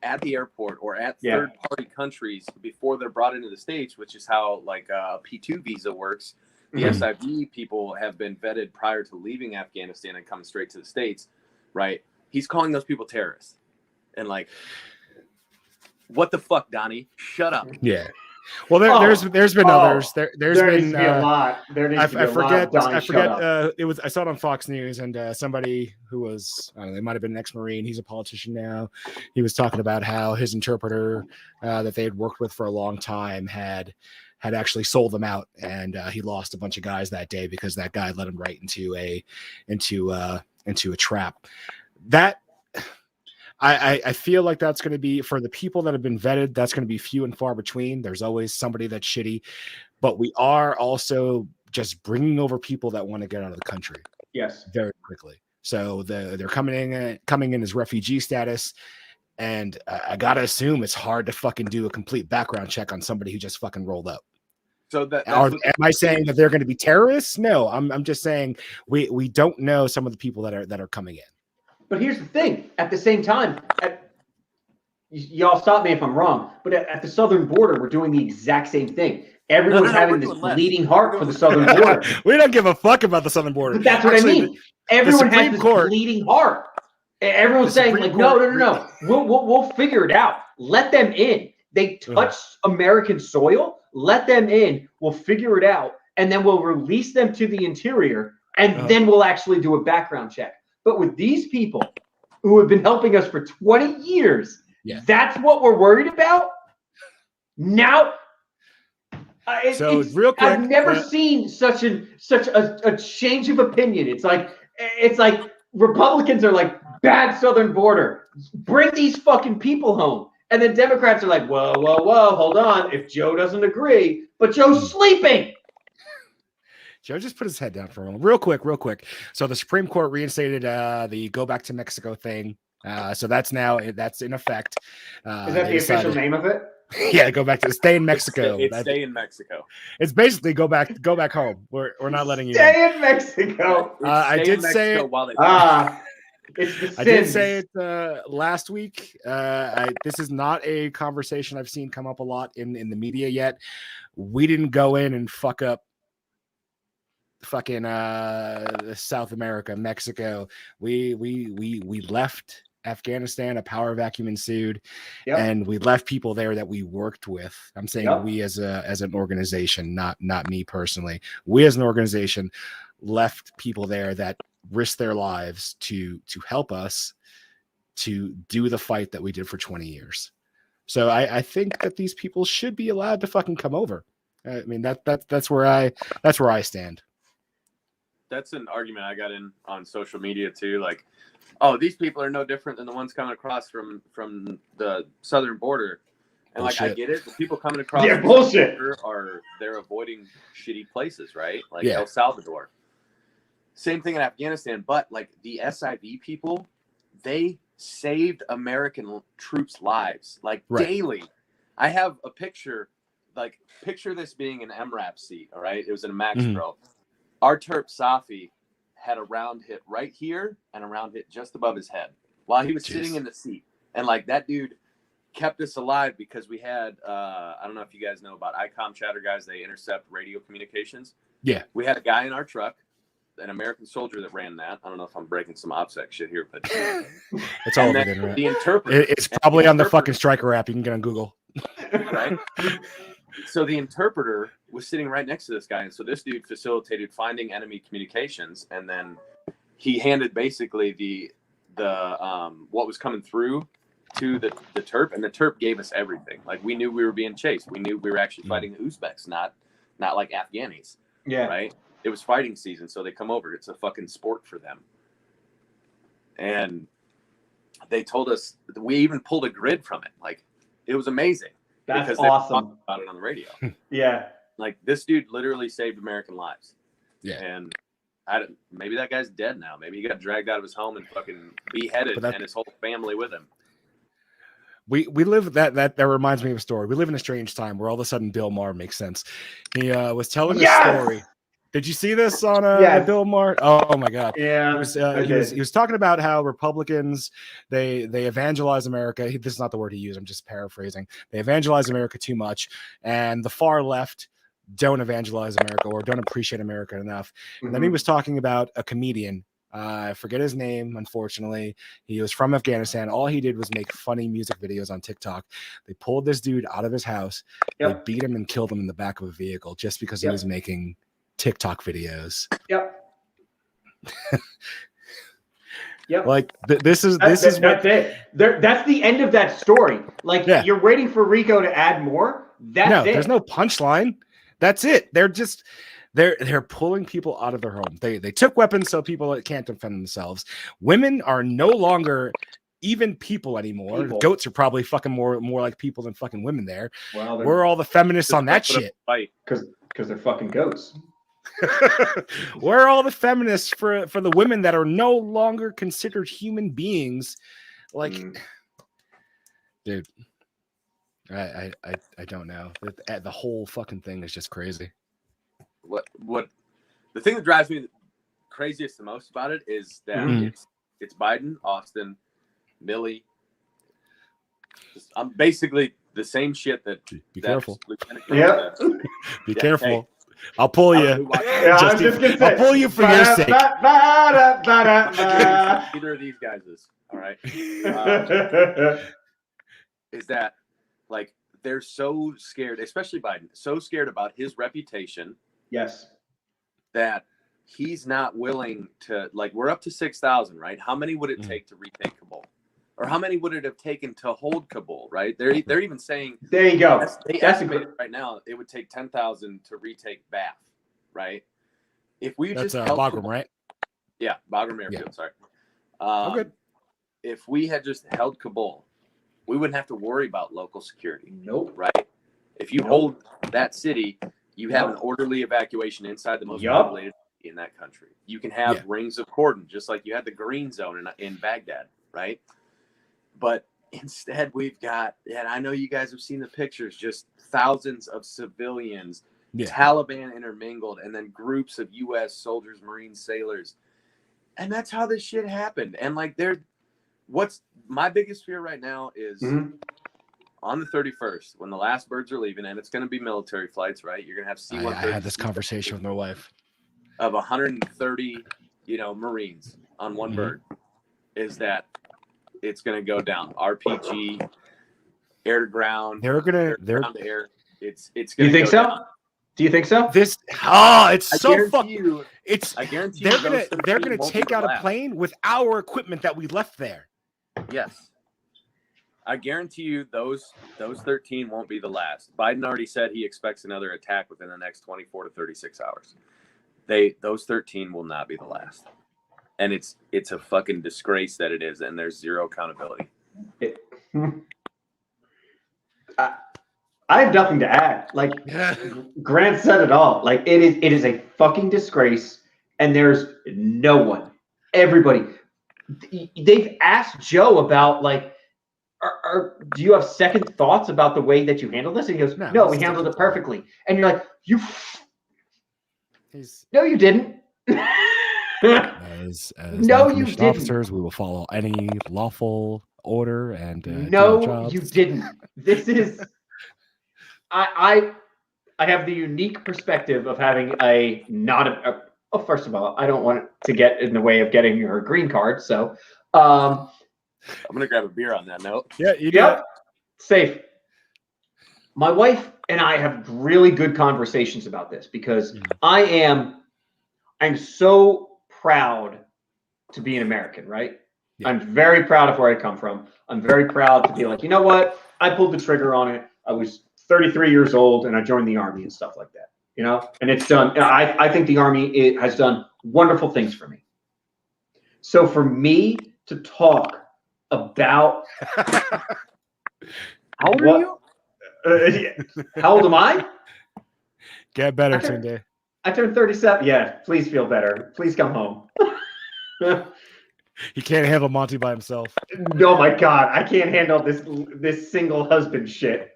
at the airport or at third-party countries before they're brought into the States, which is how like a P2 visa works. The SIV people have been vetted prior to leaving Afghanistan and coming straight to the States, right? He's calling those people terrorists. And like, what the fuck, Donnie? Shut up. Yeah. Well, there's been others. There needs to be a lot. There needs to be a lot. I forget. It was I saw it on Fox News, and somebody who was they might have been an ex-Marine. He's a politician now. He was talking about how his interpreter that they had worked with for a long time had actually sold them out, and he lost a bunch of guys that day because that guy led him right into a trap. That. I feel like that's going to be, for the people that have been vetted, that's going to be few and far between. There's always somebody that's shitty, but we are also just bringing over people that want to get out of the country. Yes, very quickly. So they're coming in as refugee status, and I gotta assume it's hard to fucking do a complete background check on somebody who just fucking rolled up. So am I saying that they're going to be terrorists? No, I'm just saying we don't know some of the people that are coming in. But here's the thing. At the same time, y'all stop me if I'm wrong, but at the southern border, we're doing the exact same thing. Everyone's having this bleeding heart for the southern border. We don't give a fuck about the southern border. But that's what I mean. Everyone has this bleeding heart. Everyone's saying like, no. We'll figure it out. Let them in. They touched American soil. Let them in. We'll figure it out, and then we'll release them to the interior, and then we'll actually do a background check. But with these people who have been helping us for 20 years, that's what we're worried about. Now, real quick, I've never seen such a change of opinion. It's like Republicans are like, bad southern border, bring these fucking people home, and then Democrats are like, whoa, hold on, if Joe doesn't agree, but Joe's sleeping. Joe just put his head down for a moment. Real quick. So the Supreme Court reinstated the go back to Mexico thing. So that's in effect. Is that the official name of it? Yeah, go back to stay in Mexico. It's stay in Mexico. It's basically go back home. We're not letting you stay in Mexico. I did say it. It's I did say it last week. This is not a conversation I've seen come up a lot in the media yet. We didn't go in and fuck up fucking South America, Mexico. We left Afghanistan, a power vacuum ensued, and we left people there that we worked with. I'm saying we as an organization, not me personally. We as an organization left people there that risked their lives to help us to do the fight that we did for 20 years. So I think that these people should be allowed to fucking come over. I mean that's where I stand. that's an argument I got in on social media too. Like, oh, these people are no different than the ones coming across from the southern border. And like, I get it. The people coming across Yeah, bullshit. They're avoiding shitty places, right? Like Yeah. El Salvador. Same thing in Afghanistan. But like the SIV people, they saved American troops' lives like daily. I have a picture. Like, picture this being an MRAP seat. All right, it was in a Max Pro. Our Terp Safi had a round hit right here and a round hit just above his head while he was sitting in the seat. And like, that dude kept us alive because we had I don't know if you guys know about ICOM chatter guys. They intercept radio communications. Yeah, we had a guy in our truck, an American soldier that ran that. I don't know if I'm breaking some OPSEC shit here, but it's all over the internet. The interpreter, it's probably on the fucking Striker app. You can get on Google. Right. So the interpreter was sitting right next to this guy, and so this dude facilitated finding enemy communications, and then he handed basically the what was coming through to the Terp, and the Terp gave us everything. Like, we knew we were being chased. We knew we were actually fighting Uzbeks, not like Afghanis. Yeah. Right. It was fighting season, so they come over. It's a fucking sport for them. And they told us, we even pulled a grid from it. Like, it was amazing. That's because they were awesome. talking about it on the radio. Yeah. Like, this dude literally saved American lives. Yeah. And maybe that guy's dead now. Maybe he got dragged out of his home and fucking beheaded, and his whole family with him. We live that reminds me of a story. We live in a strange time where all of a sudden Bill Maher makes sense. He was telling a story. Did you see this on Bill Maher? Oh my God! Yeah, he was talking about how Republicans they evangelize America. This is not the word he used. I'm just paraphrasing. They evangelize America too much, and the far left don't evangelize America or don't appreciate America enough. And then he was talking about a comedian. I forget his name, unfortunately. He was from Afghanistan. All he did was make funny music videos on TikTok. They pulled this dude out of his house. They beat him and killed him in the back of a vehicle just because he was making TikTok videos. Like this is that's it. That's the end of that story. Like, you're waiting for Rico to add more. That's it. There's no punchline. That's it. They're pulling people out of their home. They took weapons so people can't defend themselves. Women are no longer even people anymore. Goats are probably fucking more like people than fucking women there. Well, we're all the feminists on that shit. Because they're fucking goats. We're all the feminists for the women that are no longer considered human beings. Like, dude, I don't know. The whole fucking thing is just crazy. What the thing that drives me craziest the most about it is that it's Biden, Austin, Milley. I'm basically the same shit that. Be careful. Yeah. Be careful. Hey, I'll pull you. I was just gonna say, I'll pull you for your sake. Either of these guys is all right. Is that like they're so scared, especially Biden, so scared about his reputation. Yes. That he's not willing to, like, we're up to 6,000, right? How many would it take to retake Kabul? Or how many would it have taken to hold Kabul, right? They're even saying, there you go. They estimate right now it would take 10,000 to retake Bath, right? If we just held Bagram, Kabul, right? Yeah, Bagram Airfield, sorry. Good. If we had just held Kabul, we wouldn't have to worry about local security. Nope. Right? If you hold that city, you have an orderly evacuation inside the most populated city in that country. You can have rings of cordon, just like you had the green zone in Baghdad, right? But instead, we've got, and I know you guys have seen the pictures, just thousands of civilians, Taliban intermingled, and then groups of U.S. soldiers, Marines, sailors. And that's how this shit happened. And like, what's my biggest fear right now is on the 31st, when the last birds are leaving, and it's going to be military flights, right? You're going to have C-130. I had this conversation with my wife. Of 130, Marines on one bird, is that it's going to go down. RPG, air to ground. They're ground to air. It's going to. You think so? Down. Do you think so? It's so fucking. I guarantee you they're gonna take out a plane with our equipment that we left there. Yes. I guarantee you those 13 won't be the last. Biden already said he expects another attack within the next 24 to 36 hours. those 13 will not be the last. And it's a fucking disgrace that it is, and there's zero accountability. I have nothing to add. Like Grant said it all. Like it is a fucking disgrace, and there's no one. Everybody. They've asked Joe about like, do you have second thoughts about the way that you handled this? And he goes, no, we handled it perfectly. And you're like, no, you didn't. As no, you didn't. Officers, we will follow any lawful order and no, you didn't. This is I have the unique perspective of having first of all, I don't want it to get in the way of getting your green card. So I'm gonna grab a beer on that note. Yeah, you do. Yep. Safe. My wife and I have really good conversations about this because I'm so proud to be an American, right? Yeah. I'm very proud of where I come from. I'm very proud to be like, you know what? I pulled the trigger on it. I was 33 years old and I joined the Army and stuff like that, you know? And it's done. I think the Army has done wonderful things for me. So for me to talk about how old are you? How old am I? Get better, Tunde. I turned 37. Yeah, please feel better. Please come home. He can't handle Monty by himself. Oh my God, I can't handle this single husband shit.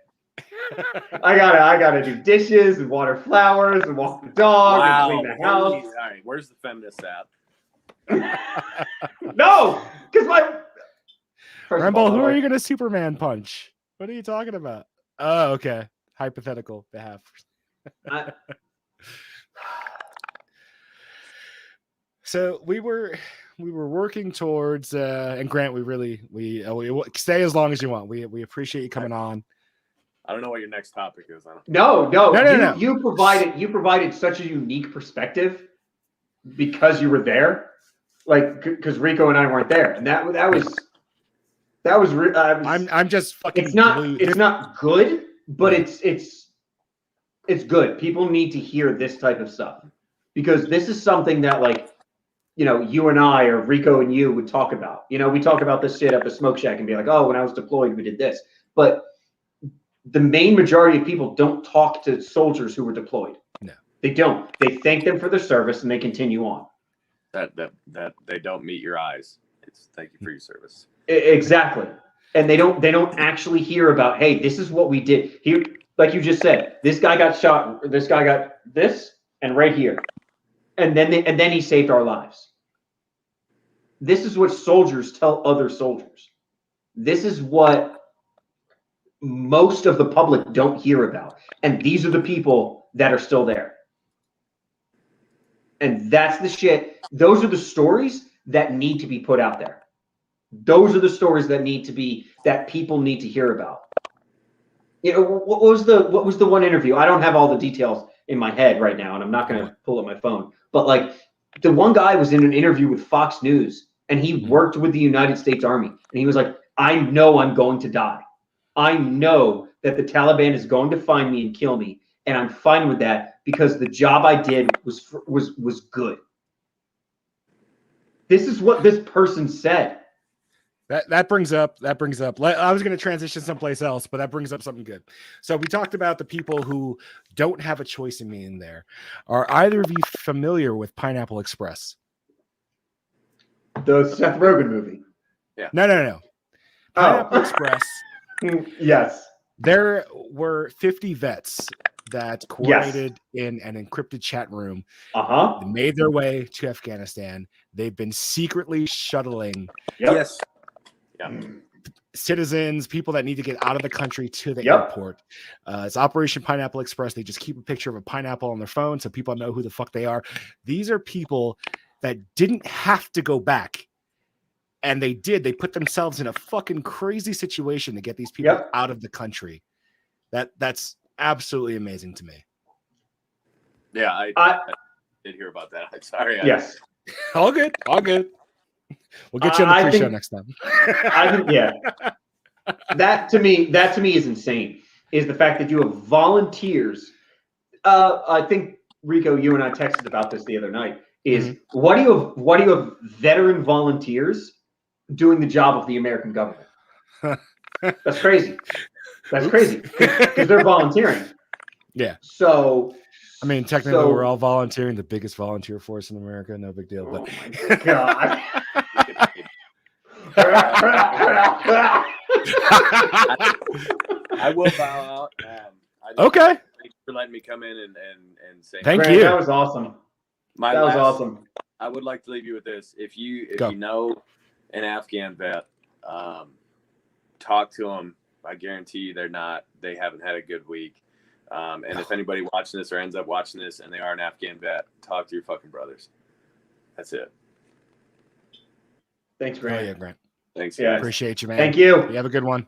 I gotta do dishes and water flowers and walk the dog and clean the house. All right, where's the feminist at? No, because Rambo, who are you gonna Superman punch? What are you talking about? Oh, okay. Hypothetical behalf. So we were working towards and Grant, we stay as long as you want. We appreciate you coming on. I don't know what your next topic is. No. You provided such a unique perspective because you were there, like because Rico and I weren't there, and that was. I'm just fucking. It's not good, but it's good. People need to hear this type of stuff because this is something that like. You know, you and I or Rico and you would talk about. You know, we talk about this shit at the smoke shack and be like, oh, when I was deployed, we did this. But the main majority of people don't talk to soldiers who were deployed. No, they don't. They thank them for their service and they continue on. That they don't meet your eyes. It's thank you for your service. Exactly. And they don't actually hear about, hey, this is what we did here. Like you just said, this guy got shot. This guy got this and right here. And then he saved our lives. This is what soldiers tell other soldiers. This is what most of the public don't hear about. And these are the people that are still there. And that's the shit. Those are the stories that need to be put out there. Those are the stories that people need to hear about. You know, what was the one interview? I don't have all the details in my head right now, and I'm not going to pull up my phone. But like the one guy was in an interview with Fox News, and he worked with the United States Army, and he was like, "I know I'm going to die. I know that the Taliban is going to find me and kill me, and I'm fine with that because the job I did was good." This is what this person said. That brings up. I was going to transition someplace else, but that brings up something good. So we talked about the people who don't have a choice in being there. Are either of you familiar with Pineapple Express? The Seth Rogen movie. Yeah. No. Pineapple Express. Yes. There were 50 vets that coordinated in an encrypted chat room. Uh-huh. They made their way to Afghanistan. They've been secretly shuttling. Yep. Yes. Yeah. Citizens, people that need to get out of the country to the airport. It's Operation Pineapple Express. They just keep a picture of a pineapple on their phone so people know who the fuck they are. These are people that didn't have to go back. And they did. They put themselves in a fucking crazy situation to get these people out of the country. That's absolutely amazing to me. Yeah, I did hear about that. I'm sorry. Yes. All good. We'll get you on the pre-show next time. That to me is insane. Is the fact that you have volunteers. I think Rico, you and I texted about this the other night. Is what do you have veteran volunteers doing the job of the American government? That's crazy. That's crazy because they're volunteering. Yeah. So, I mean, technically, we're all volunteering. The biggest volunteer force in America. No big deal. But my God. I will bow out. Okay. Thanks for letting me come in and say. Thank Grant, you. That was awesome. That was awesome. I would like to leave you with this. If you know an Afghan vet, talk to them. I guarantee you they haven't had a good week. And if anybody watching this or ends up watching this and they are an Afghan vet, talk to your fucking brothers. That's it. Thanks, Grant. Oh, yeah, Grant. Thanks, guys. Appreciate you, man. Thank you. You have a good one.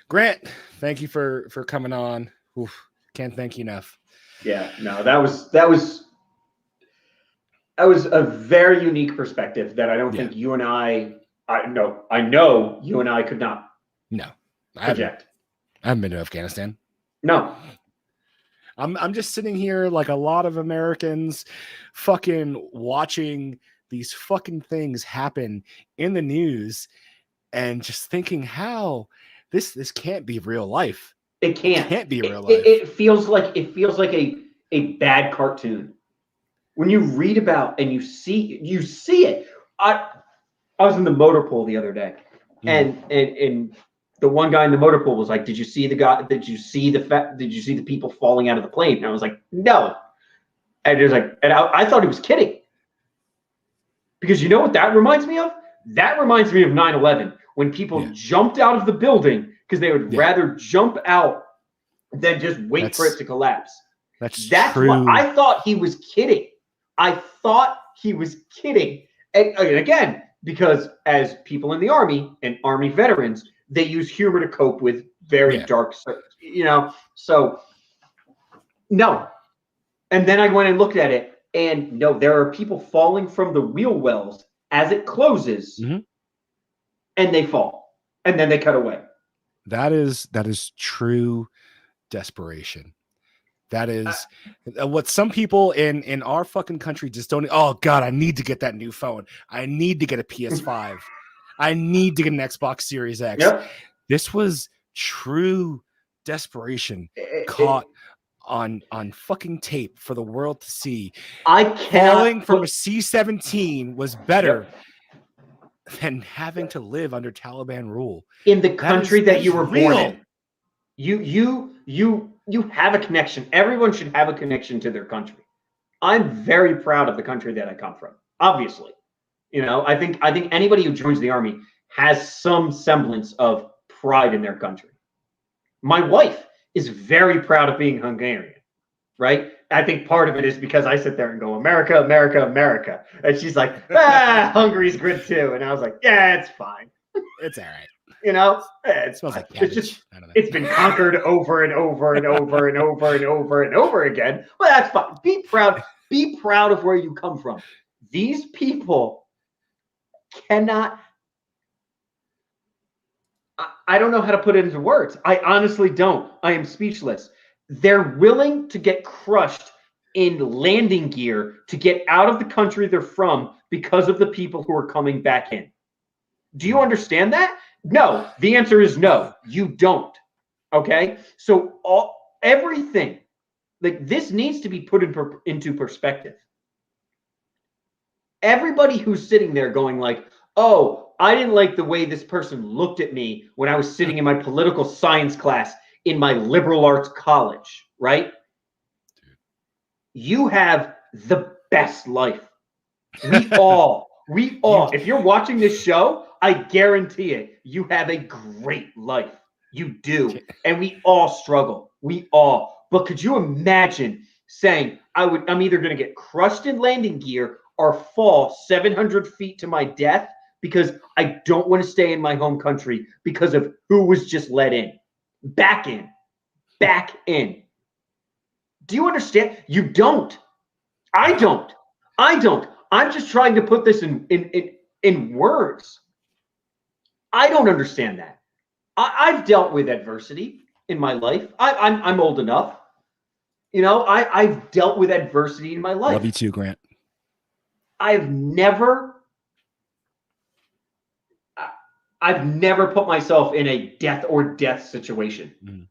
Grant, thank you for coming on. Oof, can't thank you enough. Yeah, no, that was a very unique perspective that I don't think you and I know you and I could not project. I haven't been to Afghanistan. No. I'm just sitting here like a lot of Americans fucking watching these fucking things happen in the news and just thinking how this can't be real life. It can't. It can't be real life. It feels like a bad cartoon. When you read about and you see it. I was in the motor pool the other day, and the one guy in the motor pool was like, "Did you see the guy? Did you see the people falling out of the plane?" And I was like, "No." And it was like, and I thought he was kidding, because you know what that reminds me of? That reminds me of 9/11, when people jumped out of the building because they would rather jump out than just wait for it to collapse. That's true. What I thought he was kidding. And again, because as people in the Army and Army veterans, they use humor to cope with very dark, so no. And then I went and looked at it, and no, there are people falling from the wheel wells as it closes, and they fall, and then they cut away. That is true desperation. That is what some people in our fucking country just don't. Oh God, I need to get that new phone. I need to get a PS5. I need to get an Xbox Series X. Yep. This was true desperation caught on fucking tape for the world to see. Falling from a C-17 was better than having to live under Taliban rule in the country that you were born in. You have a connection. Everyone should have a connection to their country. I'm very proud of the country that I come from. Obviously, I think anybody who joins the Army has some semblance of pride in their country. My wife is very proud of being Hungarian, right? I think part of it is because I sit there and go, America, America, America. And she's like, Hungary's good too. And I was like, yeah, it's fine. It's all right. It smells like cabbage. I don't know. It's been conquered over and over and over and over and over and over again. Well, that's fine. Be proud. Be proud of where you come from. These people cannot. I don't know how to put it into words. I honestly don't. I am speechless. They're willing to get crushed in landing gear to get out of the country they're from because of the people who are coming back in. Do you understand that? No. The answer is no. You don't. Okay? So everything, like this needs to be put into perspective. Everybody who's sitting there going like, oh, I didn't like the way this person looked at me when I was sitting in my political science class in my liberal arts college, right? You have the best life. We all, if you're watching this show, I guarantee it, you have a great life. You do. And we all struggle. We all. But could you imagine saying, I'm either going to get crushed in landing gear or fall 700 feet to my death because I don't want to stay in my home country because of who was just let in. Back in. Do you understand? You don't. I don't. I'm just trying to put this in words. I don't understand that. I've dealt with adversity in my life. I'm old enough. You know, I've dealt with adversity in my life. Love you too, Grant. I've never put myself in a death situation. Mm.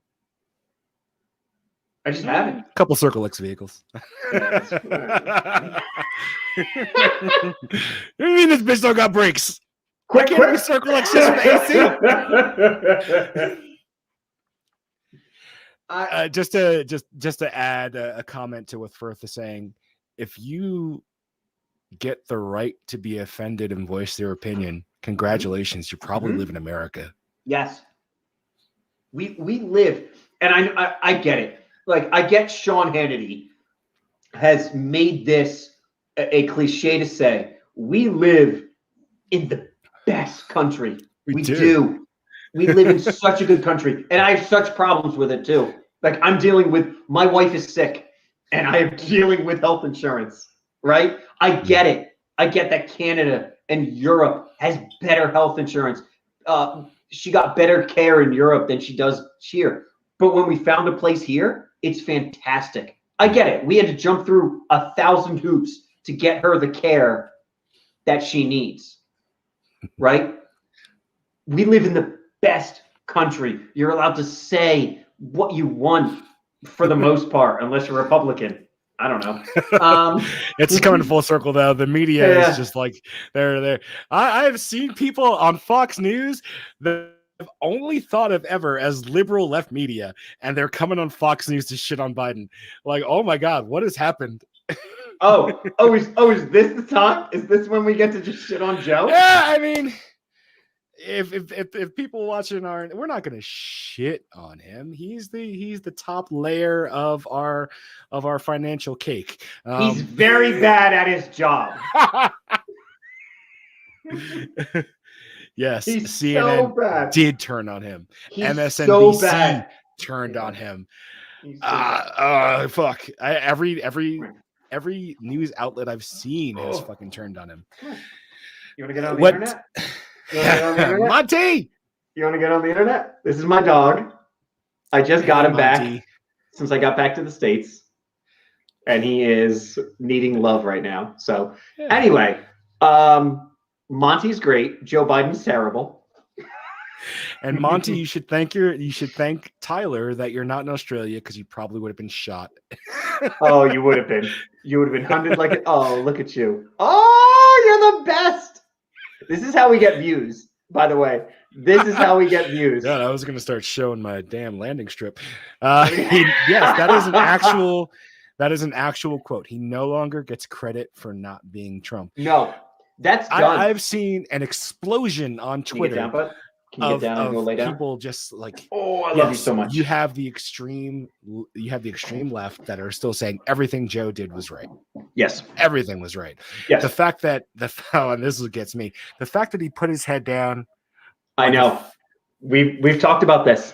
I just haven't. A couple Circle X vehicles. Yeah, You mean this bitch don't got brakes? quick. Circle X just with AC. Just to add a comment to what Firth is saying, if you get the right to be offended and voice their opinion, congratulations, you probably live in America. Yes, we live, and I get it. Like, I get Sean Hannity has made this a cliche to say we live in the best country. We do. We live in such a good country, and I have such problems with it too. Like, I'm dealing with, my wife is sick, and I am dealing with health insurance, right? I get it. I get that Canada and Europe has better health insurance. She got better care in Europe than she does here. But when we found a place here, it's fantastic. I get it. We had to jump through 1,000 hoops to get her the care that she needs, right? We live in the best country. You're allowed to say what you want for the most part, unless you're Republican. I don't know. It's coming full circle though. The media is just like they're. I have seen people on Fox News that I've only thought of ever as liberal left media, and they're coming on Fox News to shit on Biden. Like, oh my God, what has happened? Is this the talk? Is this when we get to just shit on Joe? Yeah, I mean, if people watching we're not gonna shit on him. He's the top layer of our financial cake. He's very bad at his job. Yes, he's CNN so bad. did turn on him. He's MSNBC so bad. turned on him. So fuck. Every news outlet I've seen has fucking turned on him. You want to get on the internet? You want to get on the internet? Monty! You want to get on the internet? This is my dog. I just got him Monty. back since I got back to the States. And he is needing love right now. So anyway, Monty's great. Joe Biden's terrible. And Monty, you should thank Tyler that you're not in Australia, because you probably would have been shot. Oh, you would have been. You would have been hunted like oh, look at you. Oh, you're the best. This is how we get views, by the way. This is how we get views. God, I was gonna start showing my damn landing strip. Yes, that is an actual quote. He no longer gets credit for not being Trump. No, that's done. I've seen an explosion on Twitter. Can you get down and go lay down? People just like, oh, I love you so much. You have the extreme left that are still saying everything Joe did was right. Yes, everything was right. Yes, the fact that and this is what gets me. The fact that he put his head down. I know. We've talked about this.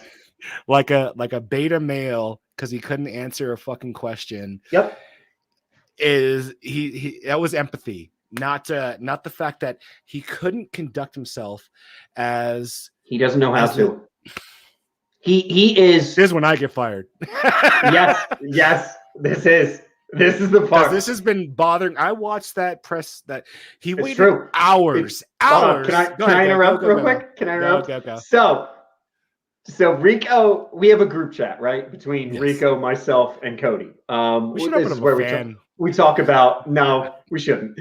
Like a beta male, because he couldn't answer a fucking question. Yep. Is he that was empathy. Not the fact that he couldn't conduct himself as he doesn't know how to. He is. This is when I get fired. Yes. This is the part. This has been bothering. I watched that press that he waited hours. Can I interrupt real quick? Can I interrupt? Go. So Rico, we have a group chat, right, between Rico, myself, and Cody. We should open up a fan. We talk about we shouldn't.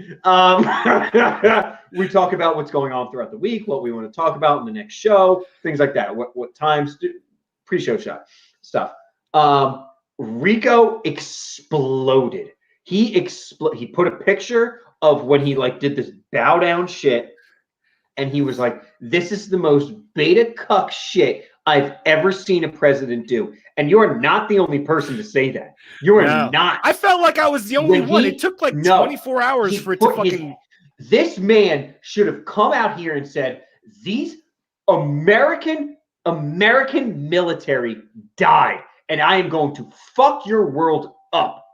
We talk about what's going on throughout the week, what we want to talk about in the next show, things like that. What times pre-show shot stuff. Rico exploded. He put a picture of when he did this bow down shit, and he was like, "This is the most beta cuck shit I've ever seen a president do." And you are not the only person to say that. You are not. I felt like I was the only one. It took 24 hours for it to fucking. This man should have come out here and said, "These American military died, and I am going to fuck your world up.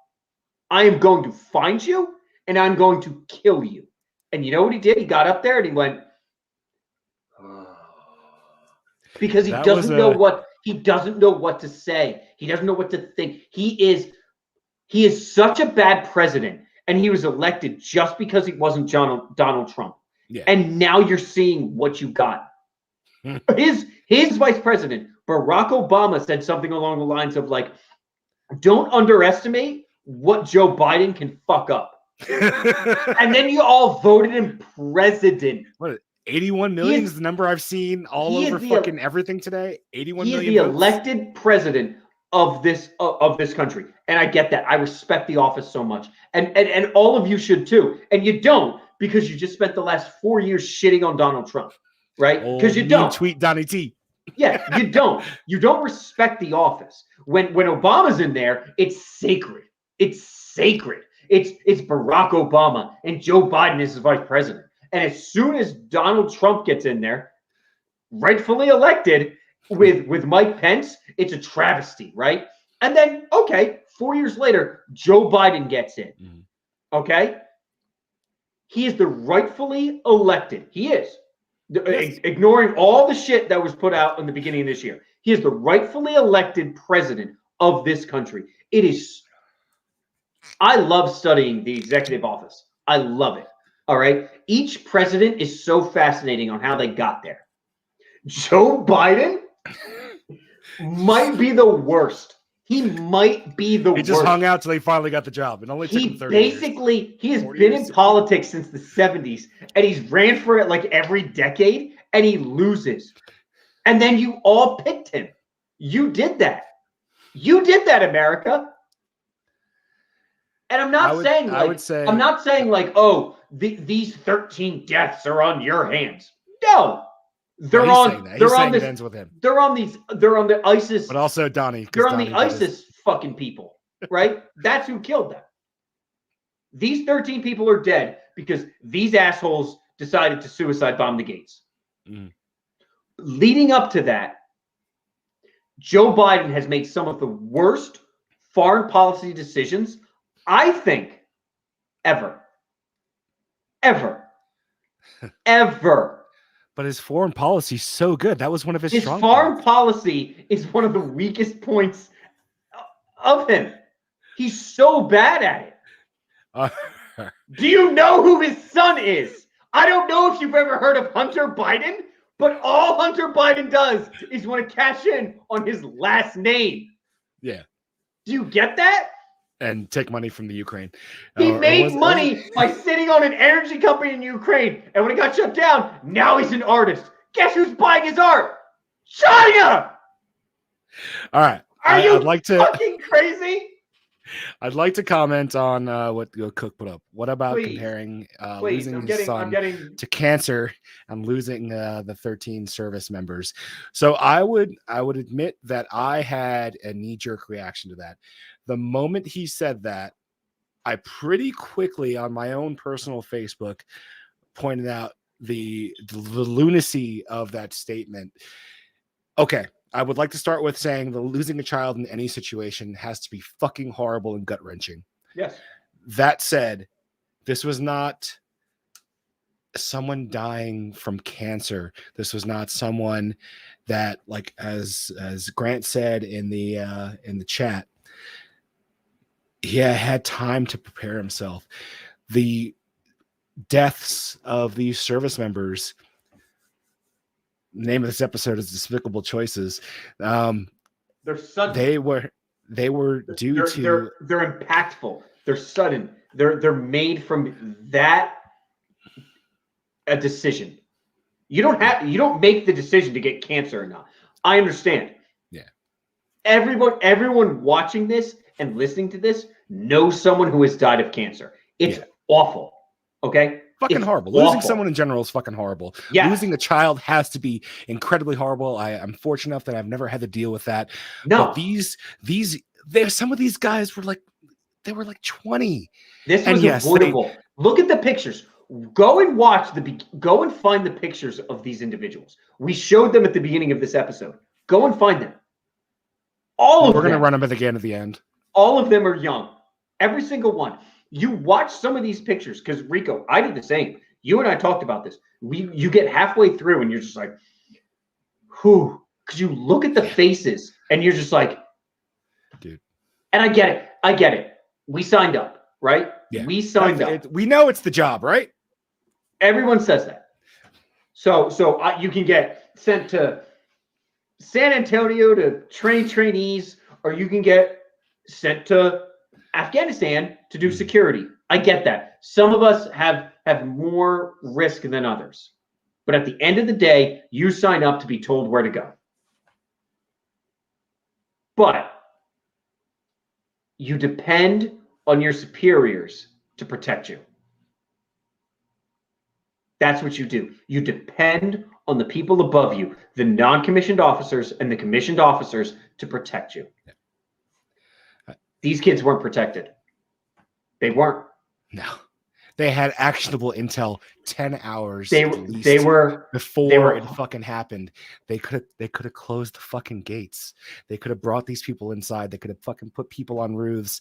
I am going to find you, and I'm going to kill you." And you know what he did? He got up there and he went, because he doesn't know what to say. He doesn't know what to think. He is He is such a bad president, and he was elected just because he wasn't Donald Trump. Yeah. And now you're seeing what you got. His vice president, Barack Obama, said something along the lines of like, don't underestimate what Joe Biden can fuck up. And then you all voted him president. What, 81 million is the number I've seen all over fucking everything today. 81 million. He is the elected president of this country, and I get that. I respect the office so much, and all of you should too. And you don't, because you just spent the last 4 years shitting on Donald Trump, right? Because you don't tweet Donnie T. Yeah, you don't. You don't respect the office. When Obama's in there, it's sacred. It's sacred. It's Barack Obama, and Joe Biden is his vice president. And as soon as Donald Trump gets in there, rightfully elected with Mike Pence, it's a travesty, right? And then, okay, 4 years later, Joe Biden gets in. Okay? He is the rightfully elected. He is. Yes. Ignoring all the shit that was put out in the beginning of this year. He is the rightfully elected president of this country. It is. I love studying the executive office. I love it. All right. Each president is so fascinating on how they got there. Joe Biden might be the worst. He might be the worst. He just hung out till he finally got the job. It only took him 30 years. He has been in politics since the 70s, and he's ran for it like every decade, and he loses. And then you all picked him. You did that. You did that, America. And I'm not saying like, oh, these 13 deaths are on your hands. No. They're on the ISIS. But also Donnie. They're on the ISIS fucking people, right? That's who killed them. These 13 people are dead because these assholes decided to suicide bomb the gates. Leading up to that, Joe Biden has made some of the worst foreign policy decisions, I think, ever. But his foreign policy is so good. That was one of his strong foreign points. policy is one of the weakest points of him. He's so bad at it. Do you know who his son is? I don't know if you've ever heard of Hunter Biden, but all Hunter Biden does is want to cash in on his last name. Yeah. Do you get that? And take money from the Ukraine. He made money by sitting on an energy company in Ukraine. And when it got shut down, now he's an artist. Guess who's buying his art? China! All right. I'd like to fucking crazy? I'd like to comment on what Cook put up. What about comparing losing his son to cancer and losing the 13 service members? So I would admit that I had a knee-jerk reaction to that. The moment he said that, I pretty quickly on my own personal Facebook pointed out the lunacy of that statement. Okay. I would like to start with saying that losing a child in any situation has to be fucking horrible and gut-wrenching. Yes. That said, this was not someone dying from cancer. This was not someone that, like as Grant said in the chat, he had time to prepare himself. The deaths of these service members, name of this episode is Despicable Choices. They're sudden. They were due to. They're impactful. They're sudden. They're made from that a decision. You don't make the decision to get cancer or not. I understand. Yeah. Everyone watching this and listening to this knows someone who has died of cancer. It's awful. Okay. Fucking horrible. Losing someone in general is fucking horrible. Yeah. Losing a child has to be incredibly horrible. I'm fortunate enough that I've never had to deal with that. No. But some of these guys were like 20. This was avoidable. Look at the pictures. Go and find the pictures of these individuals. We showed them at the beginning of this episode. Go and find them. We're going to run them again at the end. All of them are young. Every single one. You watch some of these pictures, because Rico, I did the same. You and I talked about this. You get halfway through and you're just like, whew. Because you look at the faces and you're just like, dude. And I get it. we signed up, right? Yeah. We signed up. We know it's the job, right? Everyone says that. So you can get sent to San Antonio to train trainees, or you can get sent to Afghanistan to do security. I get that. Some of us have more risk than others. But at the end of the day, you sign up to be told where to go. But you depend on your superiors to protect you. That's what you do. You depend on the people above you, the non-commissioned officers and the commissioned officers, to protect you. These kids weren't protected. They weren't. No. They had actionable intel 10 hours They were before it fucking happened. They could have closed the fucking gates. They could have brought these people inside. They could have fucking put people on roofs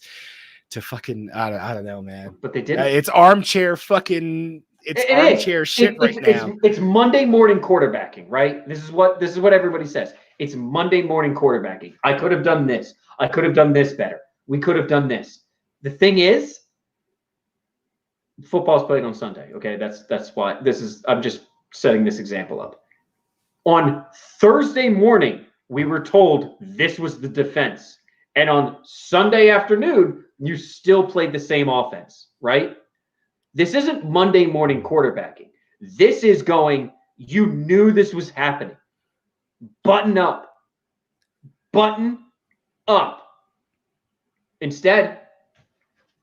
to fucking I don't know, man. But they didn't. It's armchair fucking armchair shit right now. It's Monday morning quarterbacking, right? This is what everybody says. It's Monday morning quarterbacking. I could have done this. I could have done this better. We could have done this. The thing is, football's played on Sunday. Okay, that's why this is. I'm just setting this example up. On Thursday morning, we were told this was the defense, and on Sunday afternoon, you still played the same offense, right? This isn't Monday morning quarterbacking. This is going. You knew this was happening. Button up. Button up. Instead,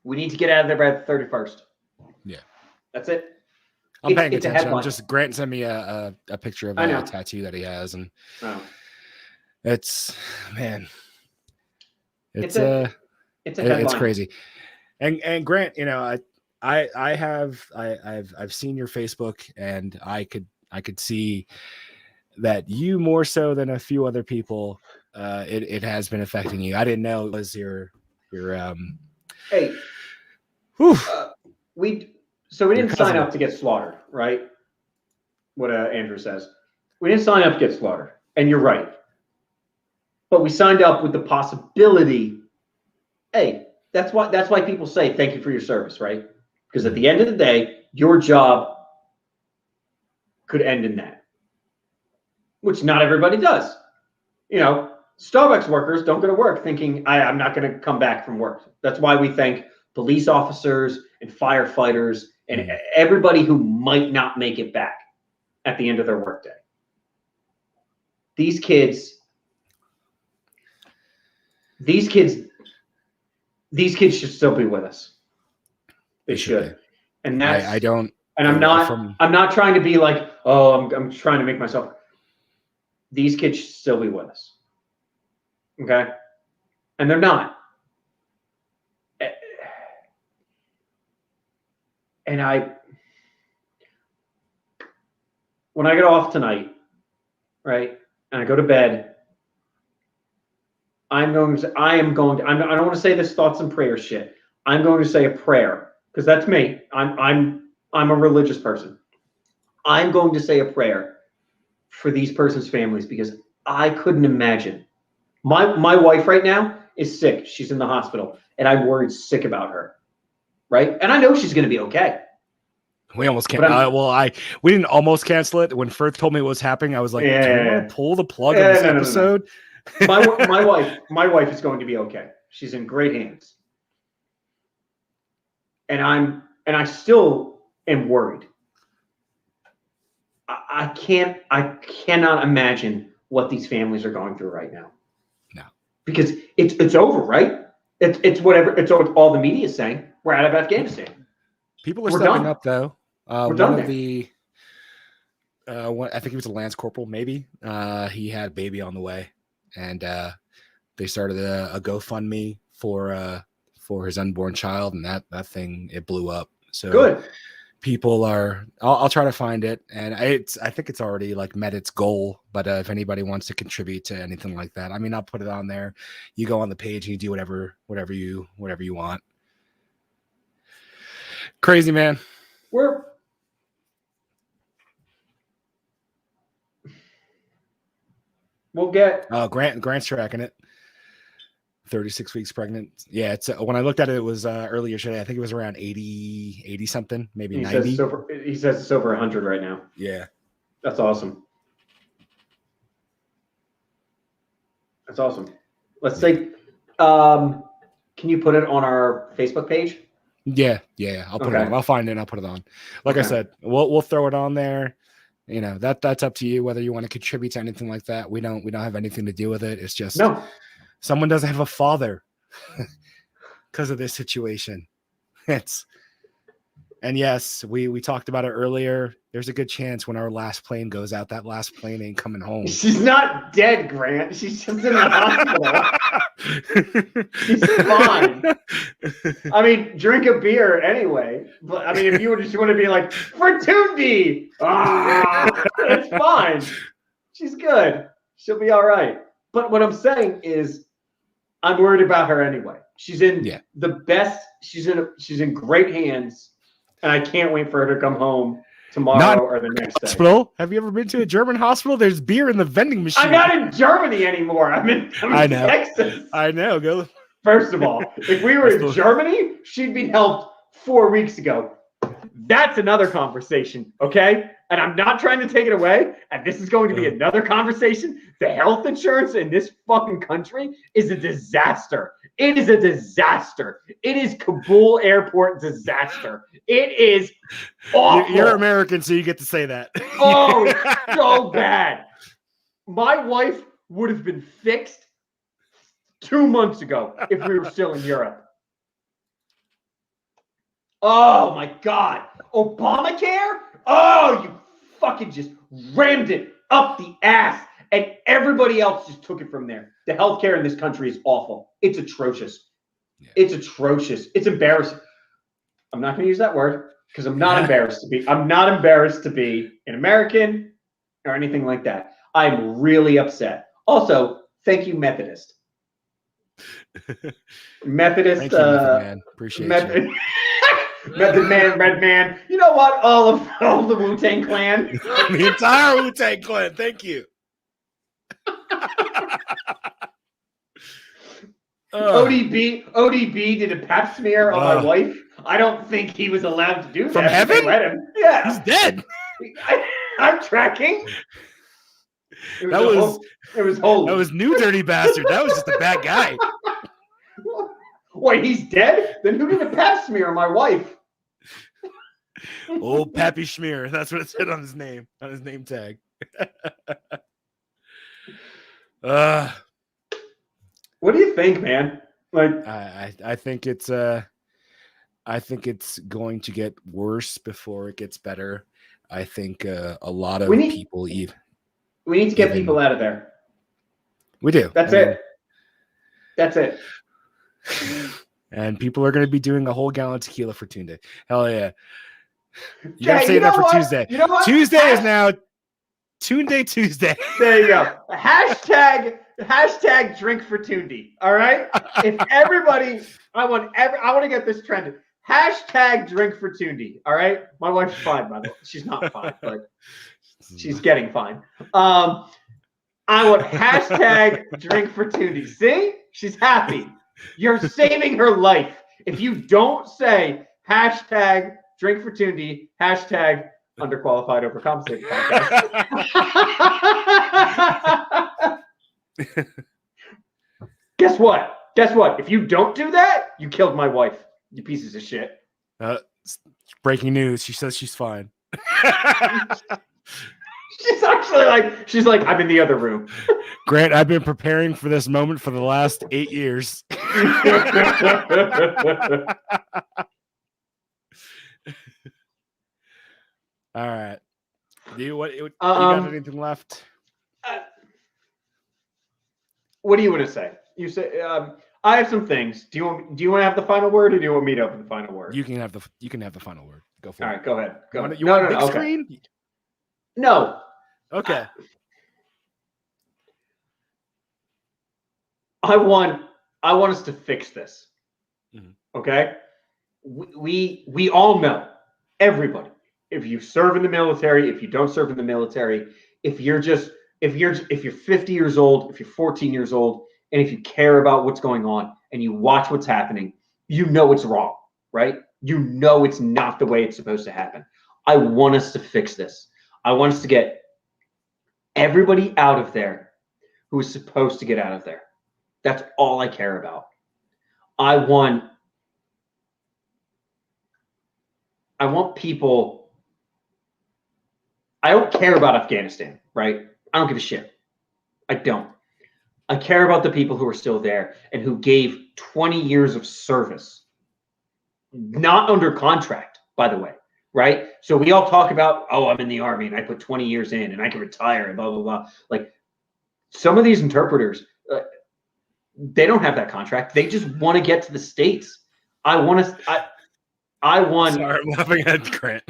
we need to get out of there by the 31st. Yeah. That's it. I'm paying attention. I'm just Grant sent me a picture of a tattoo that he has, and it's it's crazy. And Grant, you know, I've seen your Facebook, and I could see that you more so than a few other people, it has been affecting you. I didn't know it was your hey. We didn't sign up to get slaughtered, right? What Andrew says. We didn't sign up to get slaughtered, and you're right. But we signed up with the possibility. Hey, that's why people say thank you for your service, right? Because at the end of the day, your job could end in that, which not everybody does. You know, Starbucks workers don't go to work thinking I'm not going to come back from work. That's why we thank police officers and firefighters and everybody who might not make it back at the end of their workday. These kids should still be with us. They should. And that's I don't. And I'm not trying to be like, oh, I'm trying to make myself. These kids should still be with us. Okay? And they're not. And when I get off tonight, right, and I go to bed, I don't want to say this thoughts and prayers shit. I'm going to say a prayer, because that's me. I'm a religious person. I'm going to say a prayer for these persons' families, because I couldn't imagine. My wife right now is sick. She's in the hospital, and I'm worried sick about her. Right? And I know she's going to be okay. We almost can't. We didn't almost cancel it. When Firth told me what was happening, I was like, do you want to pull the plug on this episode? No. My wife is going to be okay. She's in great hands. And I still am worried. I cannot imagine what these families are going through right now. No. Because it's over, right? It's all the media is saying. We're out of Afghanistan. People are stepping up, though. We're done there. I think he was a Lance Corporal, maybe. He had a baby on the way, and they started a GoFundMe for his unborn child, and that thing, it blew up. So good. People are. I'll try to find it, and I think it's already like met its goal. But if anybody wants to contribute to anything like that, I mean, I'll put it on there. You go on the page and you do whatever you want. Crazy, man. We'll get Grant's tracking it. 36 weeks pregnant. Yeah, it's when I looked at it, it was earlier today. I think it was around 80 something, maybe 90. He says it's over 100 right now. Yeah. That's awesome. That's awesome. Let's say, can you put it on our Facebook page? Yeah. I'll put it on. I'll find it and I'll put it on. Like I said, we'll throw it on there. You know, that's up to you whether you want to contribute to anything like that. We don't have anything to do with it. It's just someone doesn't have a father because of this situation. And yes, we talked about it earlier. There's a good chance when our last plane goes out, that last plane ain't coming home. She's not dead, Grant. She's just in the hospital. She's fine. I mean, drink a beer anyway. But I mean, if you just want to be like, Fortundi, it's fine. She's good. She'll be all right. But what I'm saying is, I'm worried about her anyway. She's in the best. She's in great hands. And I can't wait for her to come home tomorrow or the next day. Hospital? Have you ever been to a German hospital? There's beer in the vending machine. I'm not in Germany anymore. I'm in Texas. I know. Go. First of all, if we were in Germany, she'd be helped 4 weeks ago. That's another conversation, okay? And I'm not trying to take it away. And this is going to be another conversation. The health insurance in this fucking country is a disaster. It is a disaster. It is Kabul airport disaster. It is awful. You're American, so you get to say that. Oh, so bad. My wife would have been fixed 2 months ago if we were still in Europe. Oh, my God. Obamacare? Oh, you fucking just rammed it up the ass. And everybody else just took it from there. The healthcare in this country is awful. It's atrocious. Yeah. It's atrocious. It's embarrassing. I'm not going to use that word because I'm not embarrassed to be. I'm not embarrassed to be an American or anything like that. I'm really upset. Also, thank you, Methodist. Methodist. Thank you, Method Man. Appreciate you. Method Man, Red Man. You know what? All the Wu-Tang Clan. The entire Wu-Tang Clan. Thank you. ODB did a pap smear on my wife. I don't think he was allowed to do that. From heaven? Let him. Yeah. He's dead. I'm tracking. It was holy. That was new dirty bastard. That was just a bad guy. Wait, he's dead? Then who did the pap smear on my wife? Old Pappy Schmear. That's what it said on his name tag. What do you think, man? Like, I think it's going to get worse before it gets better. I think a lot of people we need to get people out of there. We do. That's it. And people are going to be doing a whole gallon of tequila for Tuesday. Hell yeah. You got to say that for Tuesday. You know what? Tuesday is now Tuesday Tuesday. There you go. Hashtag drink for Tuesday. All right. If everybody, I want to get this trended. Hashtag drink for Tuesday. All right. My wife's fine, by the way. She's not fine, but she's getting fine. I want hashtag drink for Tuesday. See, she's happy. You're saving her life. If you don't say hashtag drink for Tuesday, hashtag underqualified overcompensated podcast. Guess what? If you don't do that, you killed my wife. You pieces of shit. Breaking news. She says she's fine. She's like, I'm in the other room. Grant, I've been preparing for this moment for the last 8 years. All right. You got anything left? What do you want to say? You say I have some things. Do you want to have the final word, or do you want me to open the final word? You can have the final word. Go for it. All right, go ahead. Go ahead. You want a big screen? No. Okay. I want us to fix this. Mm-hmm. Okay? We all know, everybody, if you serve in the military, if you don't serve in the military, if you're 50 years old, if you're 14 years old, and if you care about what's going on and you watch what's happening, you know it's wrong, right? You know it's not the way it's supposed to happen. I want us to fix this. I want us to get everybody out of there who is supposed to get out of there. That's all I care about. I want people. I don't care about Afghanistan, right? I don't give a shit. I don't. I care about the people who are still there and who gave 20 years of service, not under contract, by the way, right? So we all talk about, oh, I'm in the Army and I put 20 years in and I can retire and blah, blah, blah. Like some of these interpreters, they don't have that contract. They just want to get to the States. I want. Sorry, I'm laughing at Grant.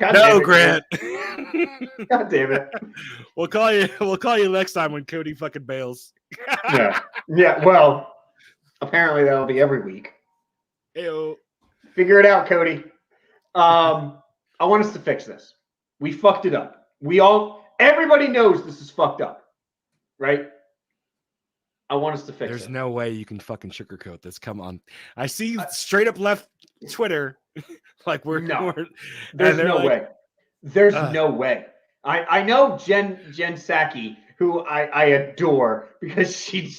No, Grant. God damn it. We'll call you next time when Cody fucking bails. Yeah. Well, apparently that'll be every week. Heyo. Figure it out, Cody. I want us to fix this. We fucked it up. Everybody knows this is fucked up, right? I want us to fix it. There's no way you can fucking sugarcoat this. Come on. I see straight up left Twitter. Like there's no way. There's no way. I know Jen Psaki, who I adore because she's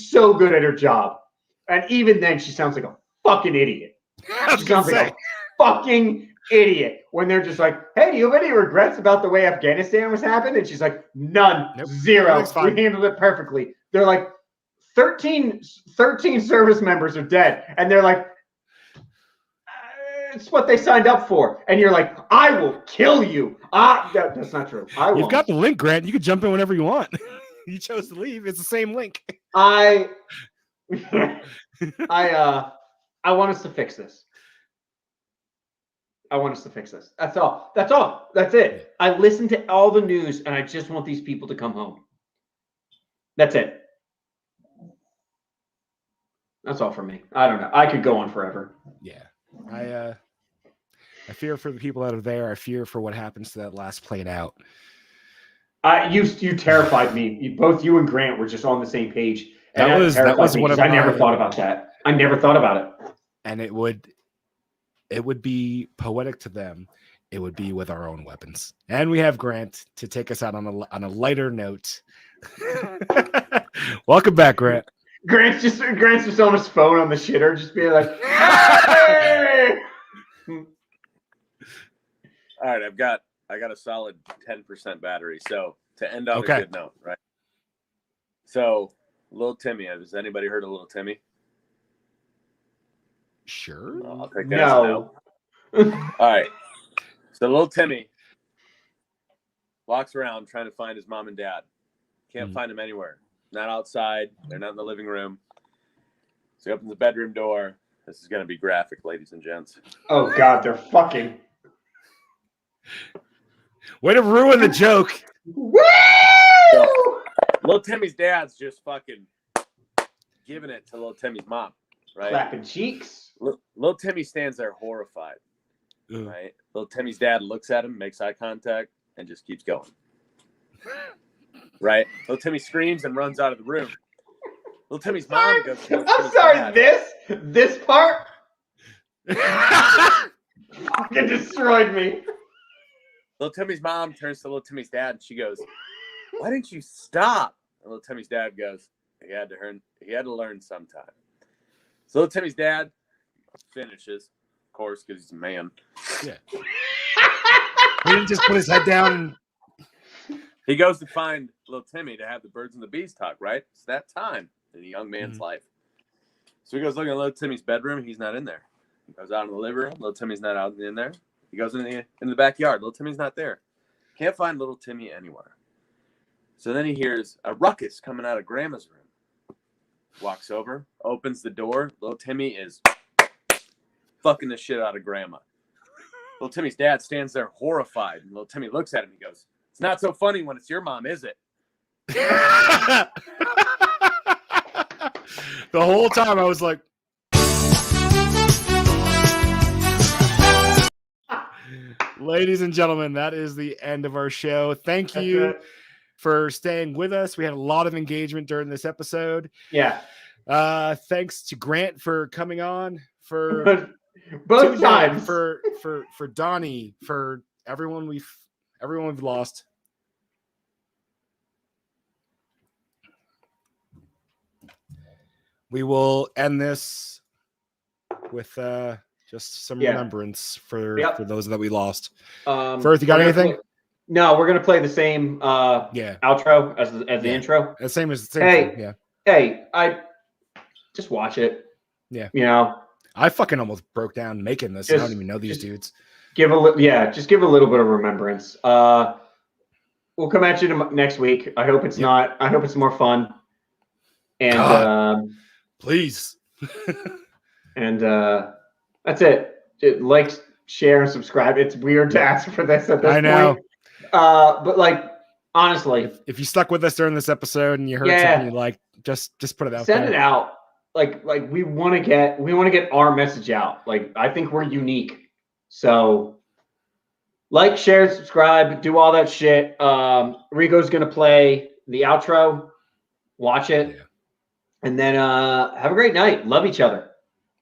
so good at her job. And even then she sounds like a fucking idiot. She sounds like a fucking idiot when they're just like, hey, do you have any regrets about the way Afghanistan was happened? And she's like, none, nope. Zero. We handled it perfectly. They're like, 13 service members are dead. And they're like, it's what they signed up for. And you're like, I will kill you. That's not true. You've got the link, Grant. You can jump in whenever you want. You chose to leave. It's the same link. I want us to fix this. I want us to fix this. That's all. That's it. I listen to all the news and I just want these people to come home. That's it. That's all for me. I don't know. I could go on forever. Yeah. I fear for the people that are there. I fear for what happens to that last plane out. You terrified me. Both you and Grant were just on the same page. That was one of I never thought about that. I never thought about it. And it would be poetic to them. It would be with our own weapons. And we have Grant to take us out on a lighter note. Welcome back, Grant. Grant's just on his phone on the shitter, just being like, hey! All right, I got a solid 10% battery. So to end on a good note, right? So Little Timmy, has anybody heard of Little Timmy? Sure. Well, I'll take that as a no. All right. So Little Timmy walks around trying to find his mom and dad. Can't find them anywhere. Not outside. They're not in the living room. So he opens the bedroom door. This is going to be graphic, ladies and gents. Oh, God, they're fucking. Way to ruin the joke. Woo! So, Little Timmy's dad's just fucking giving it to Little Timmy's mom, right? Clapping cheeks. Little Timmy stands there horrified, right? Little Timmy's dad looks at him, makes eye contact, and just keeps going. Right? Little Timmy screams and runs out of the room. Little Timmy's mom goes. I'm sorry. This part fucking destroyed me. Little Timmy's mom turns to Little Timmy's dad and she goes, "Why didn't you stop?" And Little Timmy's dad goes, "He had to learn sometime." So Little Timmy's dad finishes, of course, because he's a man. Yeah. He didn't just put his head down and. He goes to find Little Timmy to have the birds and the bees talk, right? It's that time in a young man's life. So he goes looking at Little Timmy's bedroom. He's not in there. He goes out in the living room. Little Timmy's not out in there. He goes in the backyard. Little Timmy's not there. Can't find Little Timmy anywhere. So then he hears a ruckus coming out of Grandma's room. Walks over, opens the door. Little Timmy is fucking the shit out of Grandma. Little Timmy's dad stands there horrified. And Little Timmy looks at him. He goes, "It's not so funny when it's your mom, is it?" The whole time I was like, ladies and gentlemen, that is the end of our show. Thank you for staying with us. We had a lot of engagement during this episode. Yeah. Thanks to Grant for coming on, for both TJ, times. for Donnie, for everyone we've lost. We will end this with just some remembrance for those that we lost. Firth, you got anything? No, we're gonna play the same outro as the intro. The same thing. Yeah. Hey, I just watch it. Yeah. You know, I fucking almost broke down making this. I don't even know these dudes. Just give a little bit of remembrance. We'll come at you next week. I hope it's not. I hope it's more fun. And please. And that's it. Like, share, and subscribe. It's weird to ask for this at this point. But like, honestly, if you stuck with us during this episode and you heard something you like, just put it out. Send it out. Like we want to get our message out. Like, I think we're unique. So like, share, subscribe, do all that shit. Rico's gonna play the outro. Watch it. And then have a great night. Love each other.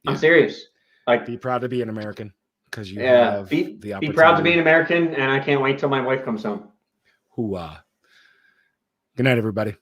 I'm serious. Like, be proud to be an American, because you have the opportunity. Be proud to be an American, and I can't wait till my wife comes home. Hoo-ah. Good night, everybody.